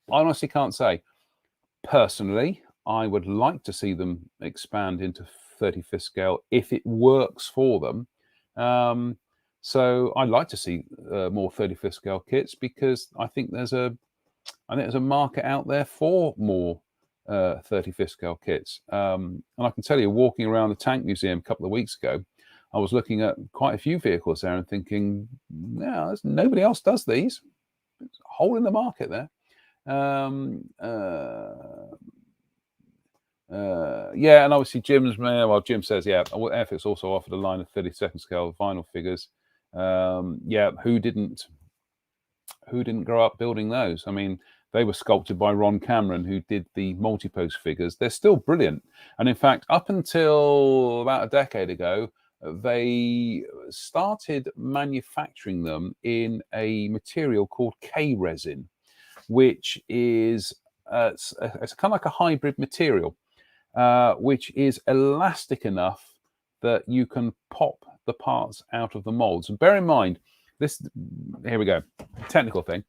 honestly can't say. Personally, I would like to see them expand into 35th scale if it works for them. So I'd like to see more 35th scale kits, because I think there's a market out there for more 35th scale kits. And I can tell you, walking around the Tank Museum a couple of weeks ago, I was looking at quite a few vehicles there and thinking, yeah, nobody else does these. It's a hole in the market there. Yeah, and obviously Jim says, yeah, Airfix also offered a line of 32nd scale vinyl figures. Yeah, who didn't grow up building those? I mean, they were sculpted by Ron Cameron, who did the multi-pose figures. They're still brilliant. And in fact, up until about a decade ago, they started manufacturing them in a material called K-resin, which is it's kind of like a hybrid material, which is elastic enough that you can pop the parts out of the molds. And bear in mind, here we go, technical thing.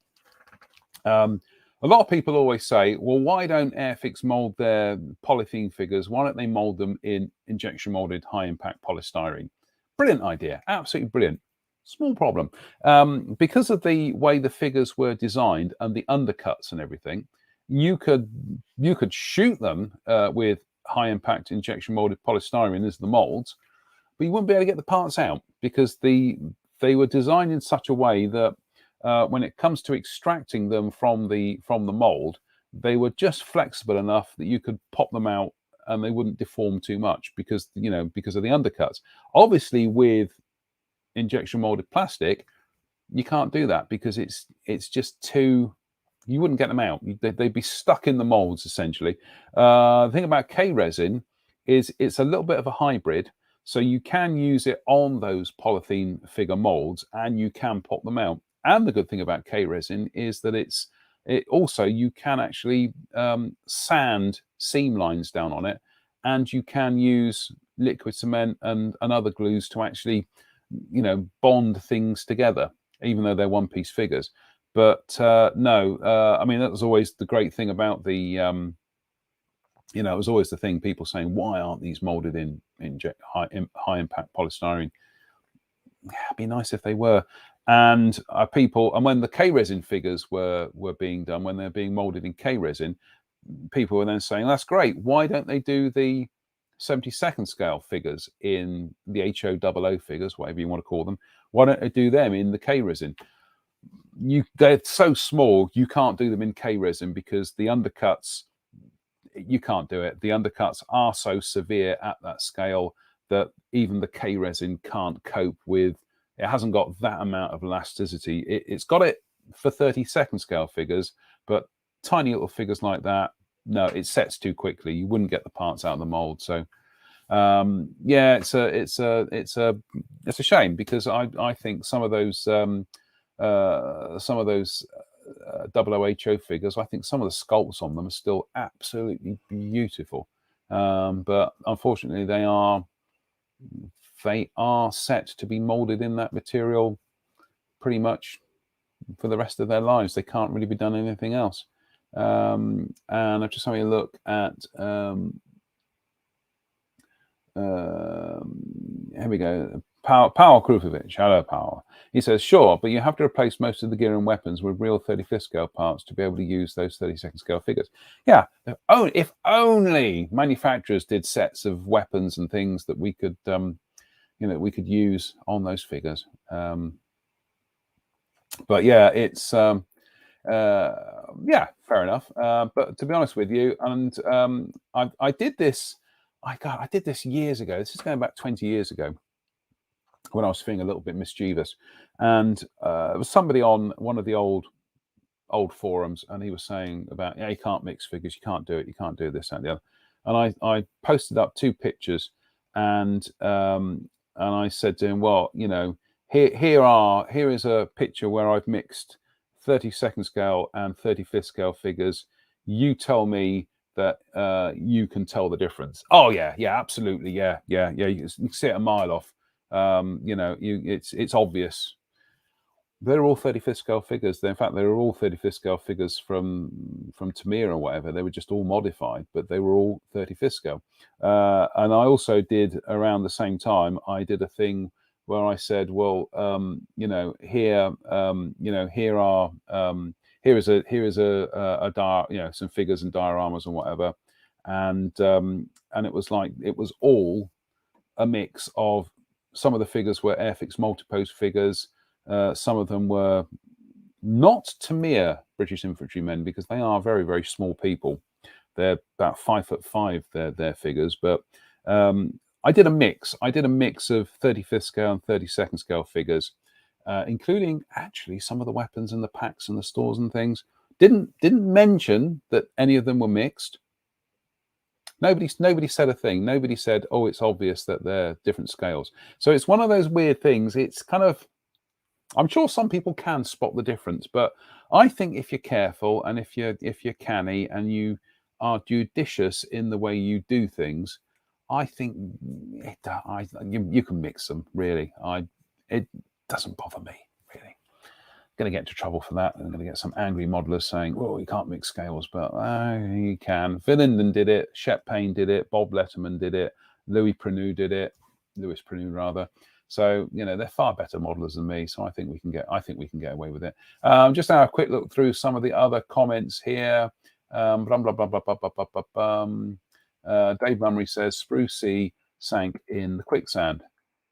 A lot of people always say, well, why don't Airfix mold their polythene figures? Why don't they mold them in injection molded high impact polystyrene? Brilliant idea, absolutely brilliant. Small problem. Because of the way the figures were designed and the undercuts and everything, you could shoot them with high impact injection molded polystyrene as the molds, but you wouldn't be able to get the parts out, because they were designed in such a way that when it comes to extracting them from the mold, they were just flexible enough that you could pop them out and they wouldn't deform too much, because of the undercuts. Obviously, with injection molded plastic, you can't do that, because it's just too. You wouldn't get them out. They'd be stuck in the molds essentially. The thing about K-resin is it's a little bit of a hybrid, so you can use it on those polythene figure molds and you can pop them out. And the good thing about K-resin is that you can actually sand seam lines down on it, and you can use liquid cement and other glues to actually, bond things together, even though they're one-piece figures. But no, I mean, that was always the great thing about the, it was always the thing, people saying, why aren't these molded in high impact polystyrene? Yeah, it'd be nice if they were. And and when the K-resin figures were being done, when they're being molded in K-resin, people were then saying, that's great. Why don't they do the 72nd scale figures in the HO00 figures, whatever you want to call them? Why don't they do them in the K-resin? They're so small, you can't do them in K-resin, because the undercuts, you can't do it. The undercuts are so severe at that scale that even the K-resin can't cope with. It hasn't got that amount of elasticity. It's got it for 32nd scale figures, but tiny little figures like that, no, it sets too quickly. You wouldn't get the parts out of the mold. So yeah, it's a shame, because I think some of those HO figures, I think some of the sculpts on them are still absolutely beautiful, but unfortunately they are set to be molded in that material pretty much for the rest of their lives. They can't really be done anything else. And I'm just having a look at here we go. Power Krupovic. Hello, Power. He says, sure, but you have to replace most of the gear and weapons with real 35th scale parts to be able to use those 32nd scale figures. Yeah, if only manufacturers did sets of weapons and things that we could, we could use on those figures. But yeah, it's yeah, fair enough. But to be honest with you, and I did this. I did this years ago. This is going back 20 years ago, when I was feeling a little bit mischievous, and there was somebody on one of the old forums, and he was saying about, yeah, you can't mix figures, you can't do it, you can't do this and the other. And I posted up 2 pictures, and I said to him, well, here is a picture where I've mixed 32nd scale and 35th scale figures. You tell me that you can tell the difference. Oh yeah, absolutely, yeah. You can see it a mile off. It's obvious. They're all 35th scale figures. In fact, they were all 35th scale figures from Tamiya or whatever. They were just all modified, but they were all 35th scale. And I also did, around the same time, I did a thing where I said, well, here is a some figures and dioramas and whatever, and it was all a mix of, some of the figures were Airfix multipose figures. Some of them were not Tamiya British infantrymen, because they are very, very small people. They're about 5'5", their figures. But I did a mix. I did a mix of 35th scale and 32nd scale figures, including actually some of the weapons and the packs and the stores and things. Didn't mention that any of them were mixed. Nobody said a thing. Nobody said, oh, it's obvious that they're different scales. So it's one of those weird things. It's kind of, I'm sure some people can spot the difference, but I think if you're careful and if you're canny and you are judicious in the way you do things, I think you can mix them, really. It doesn't bother me, really. Going to get into trouble for that. I'm going to get some angry modelers saying, well, you can't mix scales, but you can. Phil Linden did it, Shep Payne did it, Bob Letterman did it, Louis Prenou did it, Louis Prenou rather. So they're far better modelers than me. So I think we can get away with it. Just have a quick look through some of the other comments here. Dave Mummery says Spruce C sank in the quicksand.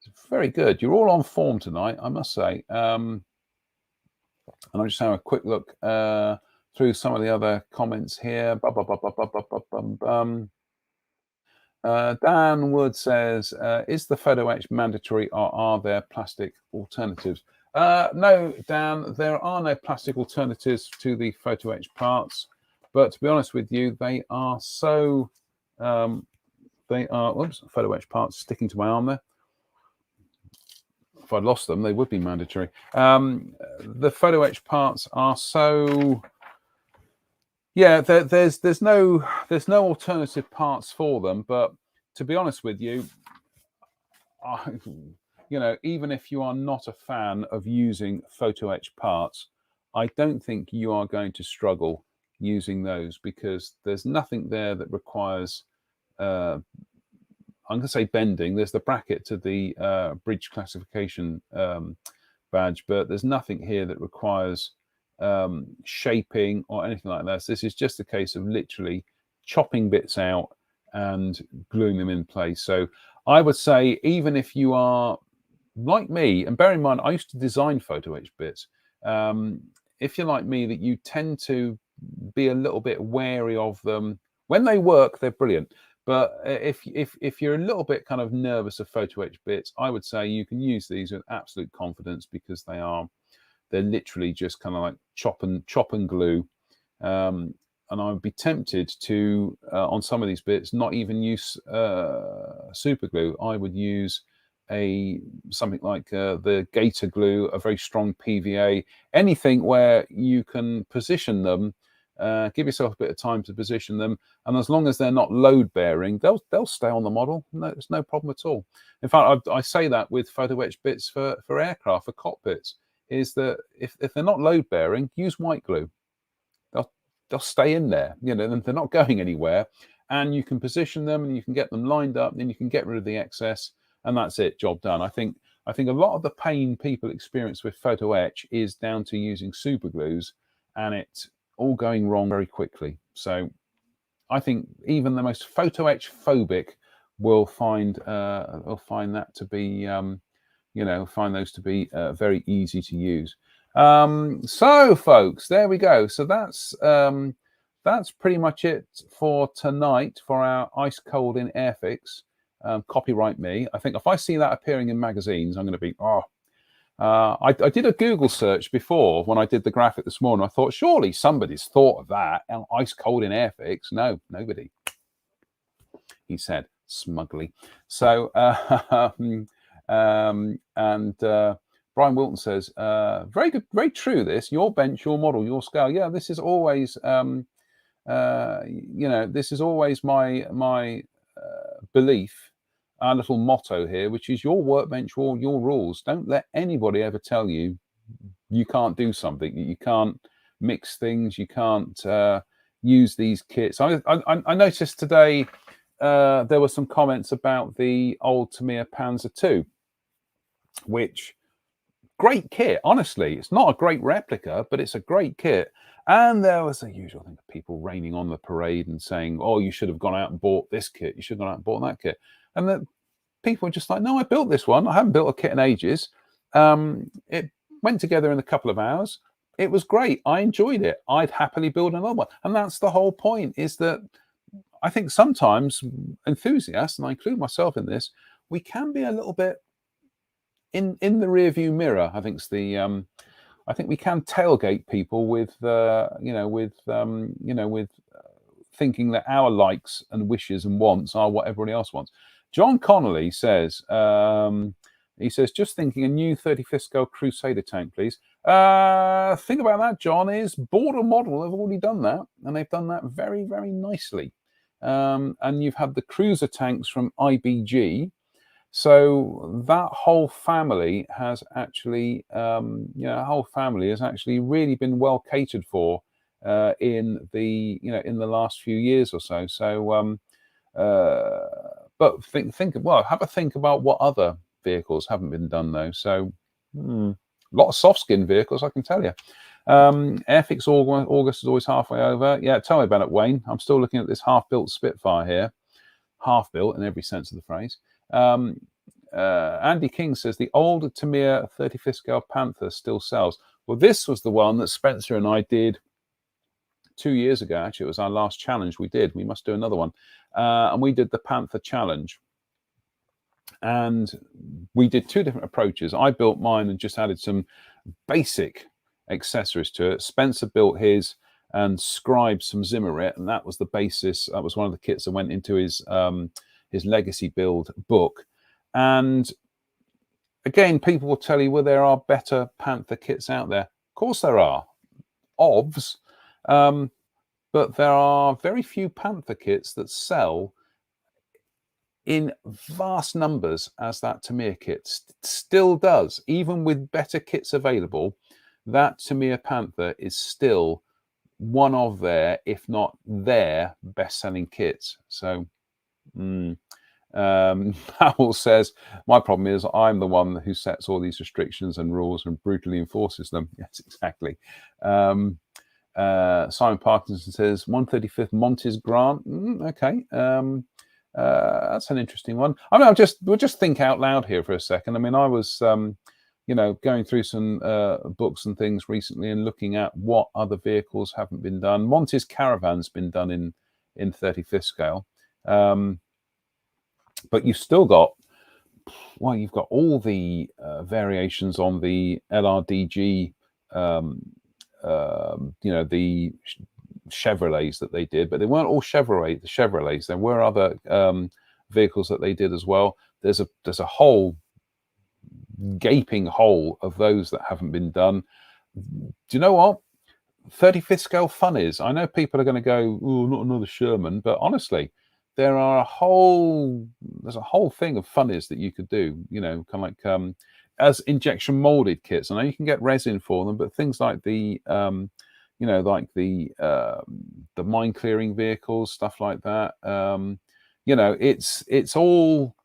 It's very good. You're all on form tonight, I must say. And I'll just have a quick look through some of the other comments here. Dan Wood says, is the photo etch mandatory, or are there plastic alternatives? No, Dan, there are no plastic alternatives to the photo etch parts. But to be honest with you, they are so... photo etch parts sticking to my arm there. If I'd lost them, they would be mandatory. The photo etch parts are so, there's no alternative parts for them. But to be honest with you, even if you are not a fan of using photo etch parts, I don't think you are going to struggle using those, because there's nothing there that requires I'm going to say bending. There's the bracket to the bridge classification badge, but there's nothing here that requires shaping or anything like that. So this is just a case of literally chopping bits out and gluing them in place. So I would say, even if you are like me, and bear in mind, I used to design photo etch bits. If you're like me, that you tend to be a little bit wary of them. When they work, they're brilliant. But if you're a little bit kind of nervous of photo etch bits, I would say you can use these with absolute confidence, because they're literally just kind of like chop and glue. And I would be tempted to on some of these bits not even use super glue. I would use something like the Gator glue, a very strong PVA, anything where you can position them. Give yourself a bit of time to position them, and as long as they're not load bearing, they'll stay on the model. No, there's no problem at all. In fact, I say that with photo etch bits for aircraft, for cockpits, is that if they're not load bearing, use white glue. They'll stay in there. They're not going anywhere, and you can position them and you can get them lined up. Then you can get rid of the excess, and that's it. Job done. I think a lot of the pain people experience with photo etch is down to using super glues, and it all going wrong very quickly. So I think even the most photo etch phobic will find that to be find those to be very easy to use. So folks, there we go. So that's pretty much it for tonight for our Ice Cold in Airfix. Copyright me. I think if I see that appearing in magazines, I'm going to be I did a Google search before when I did the graphic this morning. I thought, surely somebody's thought of that. Ice Cold in Airfix. No, nobody. He said smugly. So, Brian Wilton says, very good, very true. This, your bench, your model, your scale. Yeah, this is always you know, this is always my belief, our little motto here, which is your workbench or your rules. Don't let anybody ever tell you you can't do something, you can't mix things, you can't use these kits. I noticed today there were some comments about the old Tamiya Panzer II, which great kit. Honestly, it's not a great replica, but it's a great kit. And there was the usual thing of people raining on the parade and saying, "Oh, you should have gone out and bought this kit. You should have gone out and bought that kit." And the people are just like, "No, I built this one. I haven't built a kit in ages. It went together in a couple of hours. It was great. I enjoyed it. I'd happily build another one." And that's the whole point, is that I think sometimes enthusiasts, and I include myself in this, we can be a little bit in the rear view mirror. I think it's the I think we can tailgate people with thinking that our likes and wishes and wants are what everybody else wants. John Connolly says, he says, just thinking a new 35th scale Crusader tank, please. Thing about that, John, is Border Model have already done that, and they've done that very, very nicely. And you've had the cruiser tanks from IBG. So that whole family has actually, whole family has actually really been well catered for in the last few years or so. So, but have a think about what other vehicles haven't been done though. So, a lot of soft skin vehicles, I can tell you. Airfix August is always halfway over. Yeah, tell me about it, Wayne. I'm still looking at this half-built Spitfire here, half-built in every sense of the phrase. Andy King says the old Tamiya 35th scale Panther still sells. Well, this was the one that Spencer and I did 2 years ago. Actually, it was our last challenge we did. We must do another one. And we did the Panther challenge. And we did two different approaches. I built mine and just added some basic accessories to it. Spencer built his and scribed some Zimmerit, and that was the basis. That was one of the kits that went into his legacy build book. And again, people will tell you, well, there are better Panther kits out there. Of course there are, obvs, but there are very few Panther kits that sell in vast numbers as that Tamiya kit still does. Even with better kits available, that Tamiya Panther is still one of their, if not their, best-selling kits. So, Powell says, my problem is I'm the one who sets all these restrictions and rules and brutally enforces them. Yes, exactly. Simon Parkinson says, 135th Montes Grant. Okay. That's an interesting one. I mean, we'll just think out loud here for a second. I mean, I was, going through some books and things recently and looking at what other vehicles haven't been done. Montes Caravan's been done in 35th scale. But you've still got, well, you've got all the variations on the LRDG, the Chevrolets that they did, but they weren't all Chevrolets. There were other vehicles that they did as well. There's a whole gaping hole of those that haven't been done. Do you know what 35th scale fun is? I know people are going to go, oh, not another Sherman, but honestly, there's a whole thing of funnies that you could do, kind of like as injection molded kits. I know you can get resin for them, but things like the the mine clearing vehicles, stuff like that. It's all,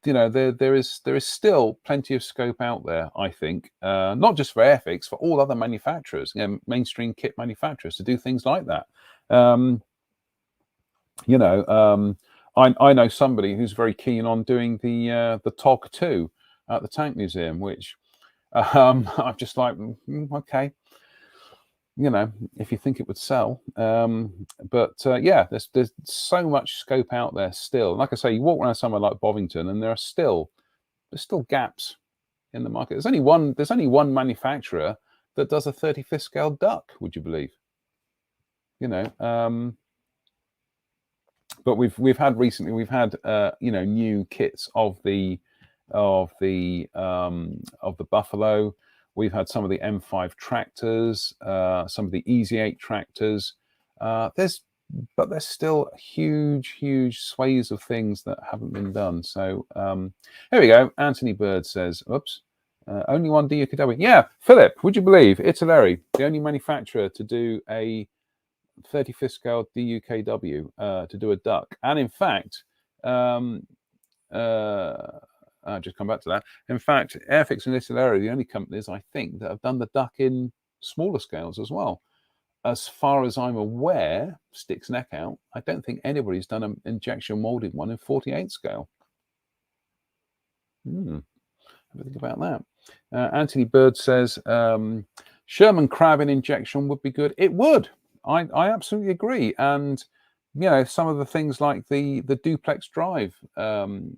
there is still plenty of scope out there, I think, not just for Airfix, for all other manufacturers, mainstream kit manufacturers, to do things like that. I know somebody who's very keen on doing the TOG 2 at the Tank Museum, which I'm just like, okay, if you think it would sell. Yeah, there's so much scope out there still. Like I say, you walk around somewhere like Bovington, and there's still gaps in the market. There's only one manufacturer that does a 35th scale duck. Would you believe? But we've had new kits of the Buffalo. We've had some of the M5 tractors, some of the Easy 8 tractors. There's still huge swathes of things that haven't been done. So here we go. Anthony Bird says, oops, only one DUKW. Yeah, Philip, would you believe Italeri, the only manufacturer to do a 35th scale DUKW, to do a duck. And in fact, I'll just come back to that. In fact, Airfix and Italeri are the only companies, I think, that have done the duck in smaller scales as well. As far as I'm aware, sticks neck out, I don't think anybody's done an injection molded one in 48 scale. Have a think about that. Anthony Bird says, Sherman Crab in injection would be good. It would. I absolutely agree. And, you know, some of the things like the duplex drive, kind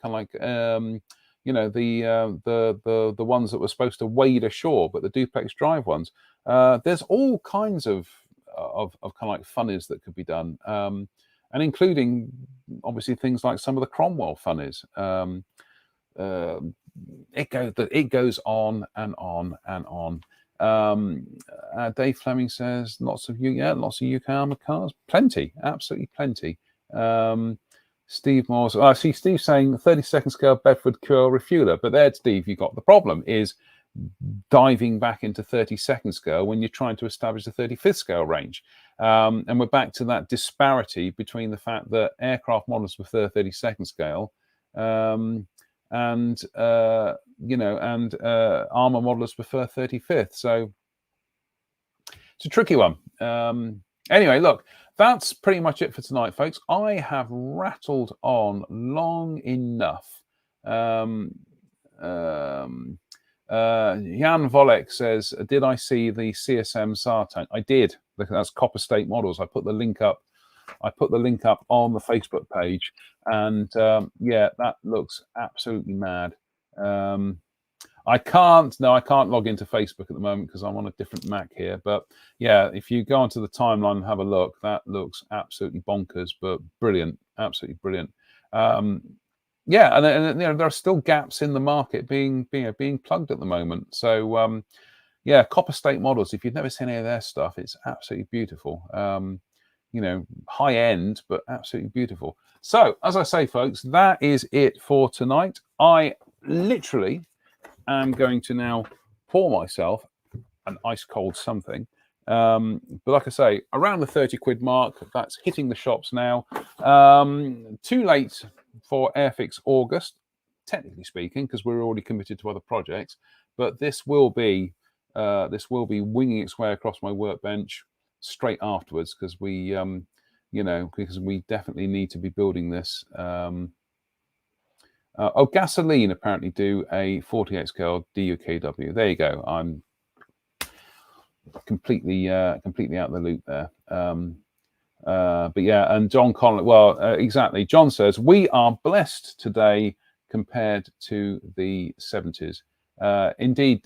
of like, you know, the ones that were supposed to wade ashore, but the duplex drive ones. There's all kinds of kind of like funnies that could be done, and including obviously things like some of the Cromwell funnies. It goes on and on and on. Dave Fleming says lots of UK armored cars, plenty, absolutely plenty. Steve Moores, I see Steve saying 32nd scale Bedford Coil refueler, but there, Steve, you got the problem is diving back into 32nd scale when you're trying to establish the 35th scale range. And we're back to that disparity between the fact that aircraft models prefer 32nd scale, and you know, and armor modelers prefer 35th. So it's a tricky one. Anyway, look, that's pretty much it for tonight, folks. I have rattled on long enough. Jan Volek says, did I see the CSM SAR tank? I did. That's Copper State Models. I put the link up on the Facebook page, and yeah, that looks absolutely mad. I can't log into Facebook at the moment because I'm on a different Mac here. But yeah, if you go onto the timeline and have a look, that looks absolutely bonkers, but brilliant, absolutely brilliant. Yeah, and you know, there are still gaps in the market being plugged at the moment. So yeah, Copper State Models. If you've never seen any of their stuff, it's absolutely beautiful. You know, high end, but absolutely beautiful. So, as I say, folks, that is it for tonight. I literally am going to now pour myself an ice cold something. But like I say, around the 30 quid mark, that's hitting the shops now. Too late for Airfix August, technically speaking, because we're already committed to other projects. But this will be winging its way across my workbench straight afterwards, because we, you know, because we definitely need to be building this. Oh, Gasoline apparently do a 48 scale DUKW. There you go. I'm completely out of the loop there. But yeah, and John Conley, well, exactly. John says, we are blessed today compared to the 70s. Indeed,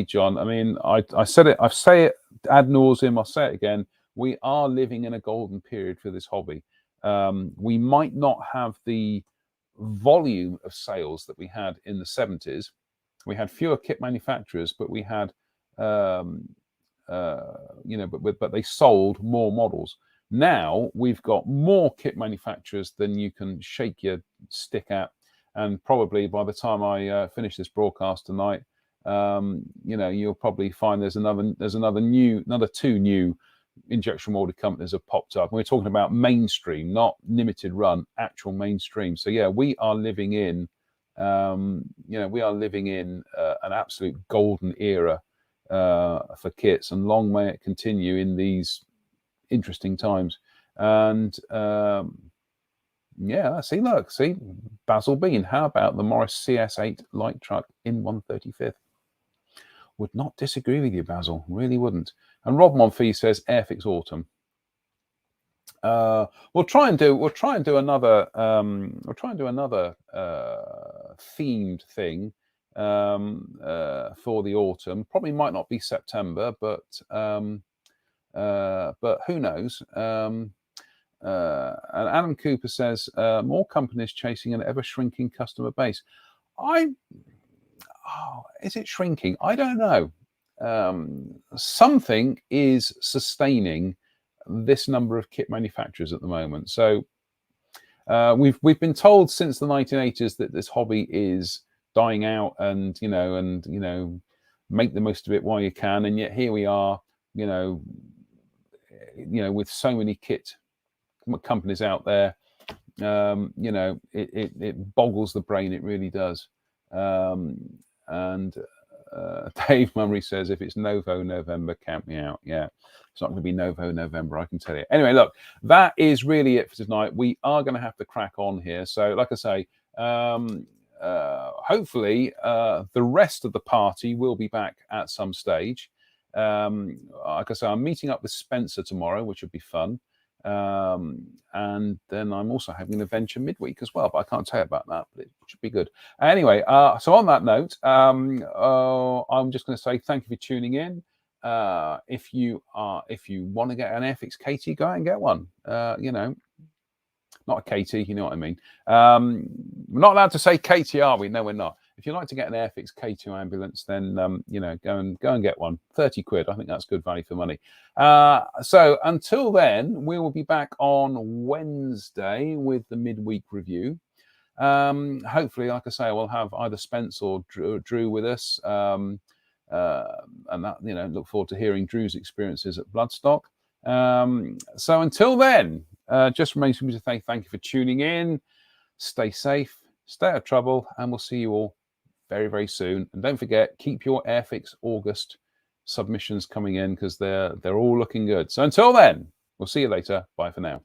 John. I mean, I said it, I say it ad nauseum, I'll say it again. We are living in a golden period for this hobby. We might not have the volume of sales that we had in the 70s. We had fewer kit manufacturers, but we had, you know, but they sold more models. Now we've got more kit manufacturers than you can shake your stick at, and probably by the time I finish this broadcast tonight, you know, you'll probably find there's another two new injection molded companies have popped up. We're talking about mainstream, not limited run, actual mainstream. So yeah, we are living in, you know, we are living in an absolute golden era for kits, and long may it continue in these interesting times. And yeah, see Basil Bean. How about the Morris CS8 light truck in 135th? Would not disagree with you, Basil. Really wouldn't. And Rob Monfils says Airfix Autumn. We'll try and do another themed thing for the autumn. Probably might not be September, but who knows? And Adam Cooper says more companies chasing an ever shrinking customer base. Is it shrinking? I don't know. Something is sustaining this number of kit manufacturers at the moment. So we've been told since the 1980s that this hobby is dying out, and make the most of it while you can. And yet here we are, with so many kit companies out there. It boggles the brain. It really does. And Dave Mummery says, if it's Novo November, count me out. Yeah, it's not going to be Novo November, I can tell you. Anyway, look, that is really it for tonight. We are going to have to crack on here. So, like I say, hopefully the rest of the party will be back at some stage. Like I say, I'm meeting up with Spencer tomorrow, which would be fun. And then I'm also having an adventure midweek as well, but I can't tell you about that, but it should be good. Anyway, so on that note, I'm just going to say thank you for tuning in. If you want to get an Airfix KT, go out and get one. Not a KT, you know what I mean. We're not allowed to say KT, are we? No, we're not. If you'd like to get an Airfix K2 ambulance, then go and get one. 30 quid. I think that's good value for money. So until then, we will be back on Wednesday with the midweek review. Hopefully, like I say, we'll have either Spence or Drew with us. And that, look forward to hearing Drew's experiences at Bloodstock. So until then, just remains for me to thank you for tuning in. Stay safe, stay out of trouble, and we'll see you all very, very soon. And don't forget, keep your Airfix August submissions coming in, because they're all looking good. So until then, we'll see you later. Bye for now.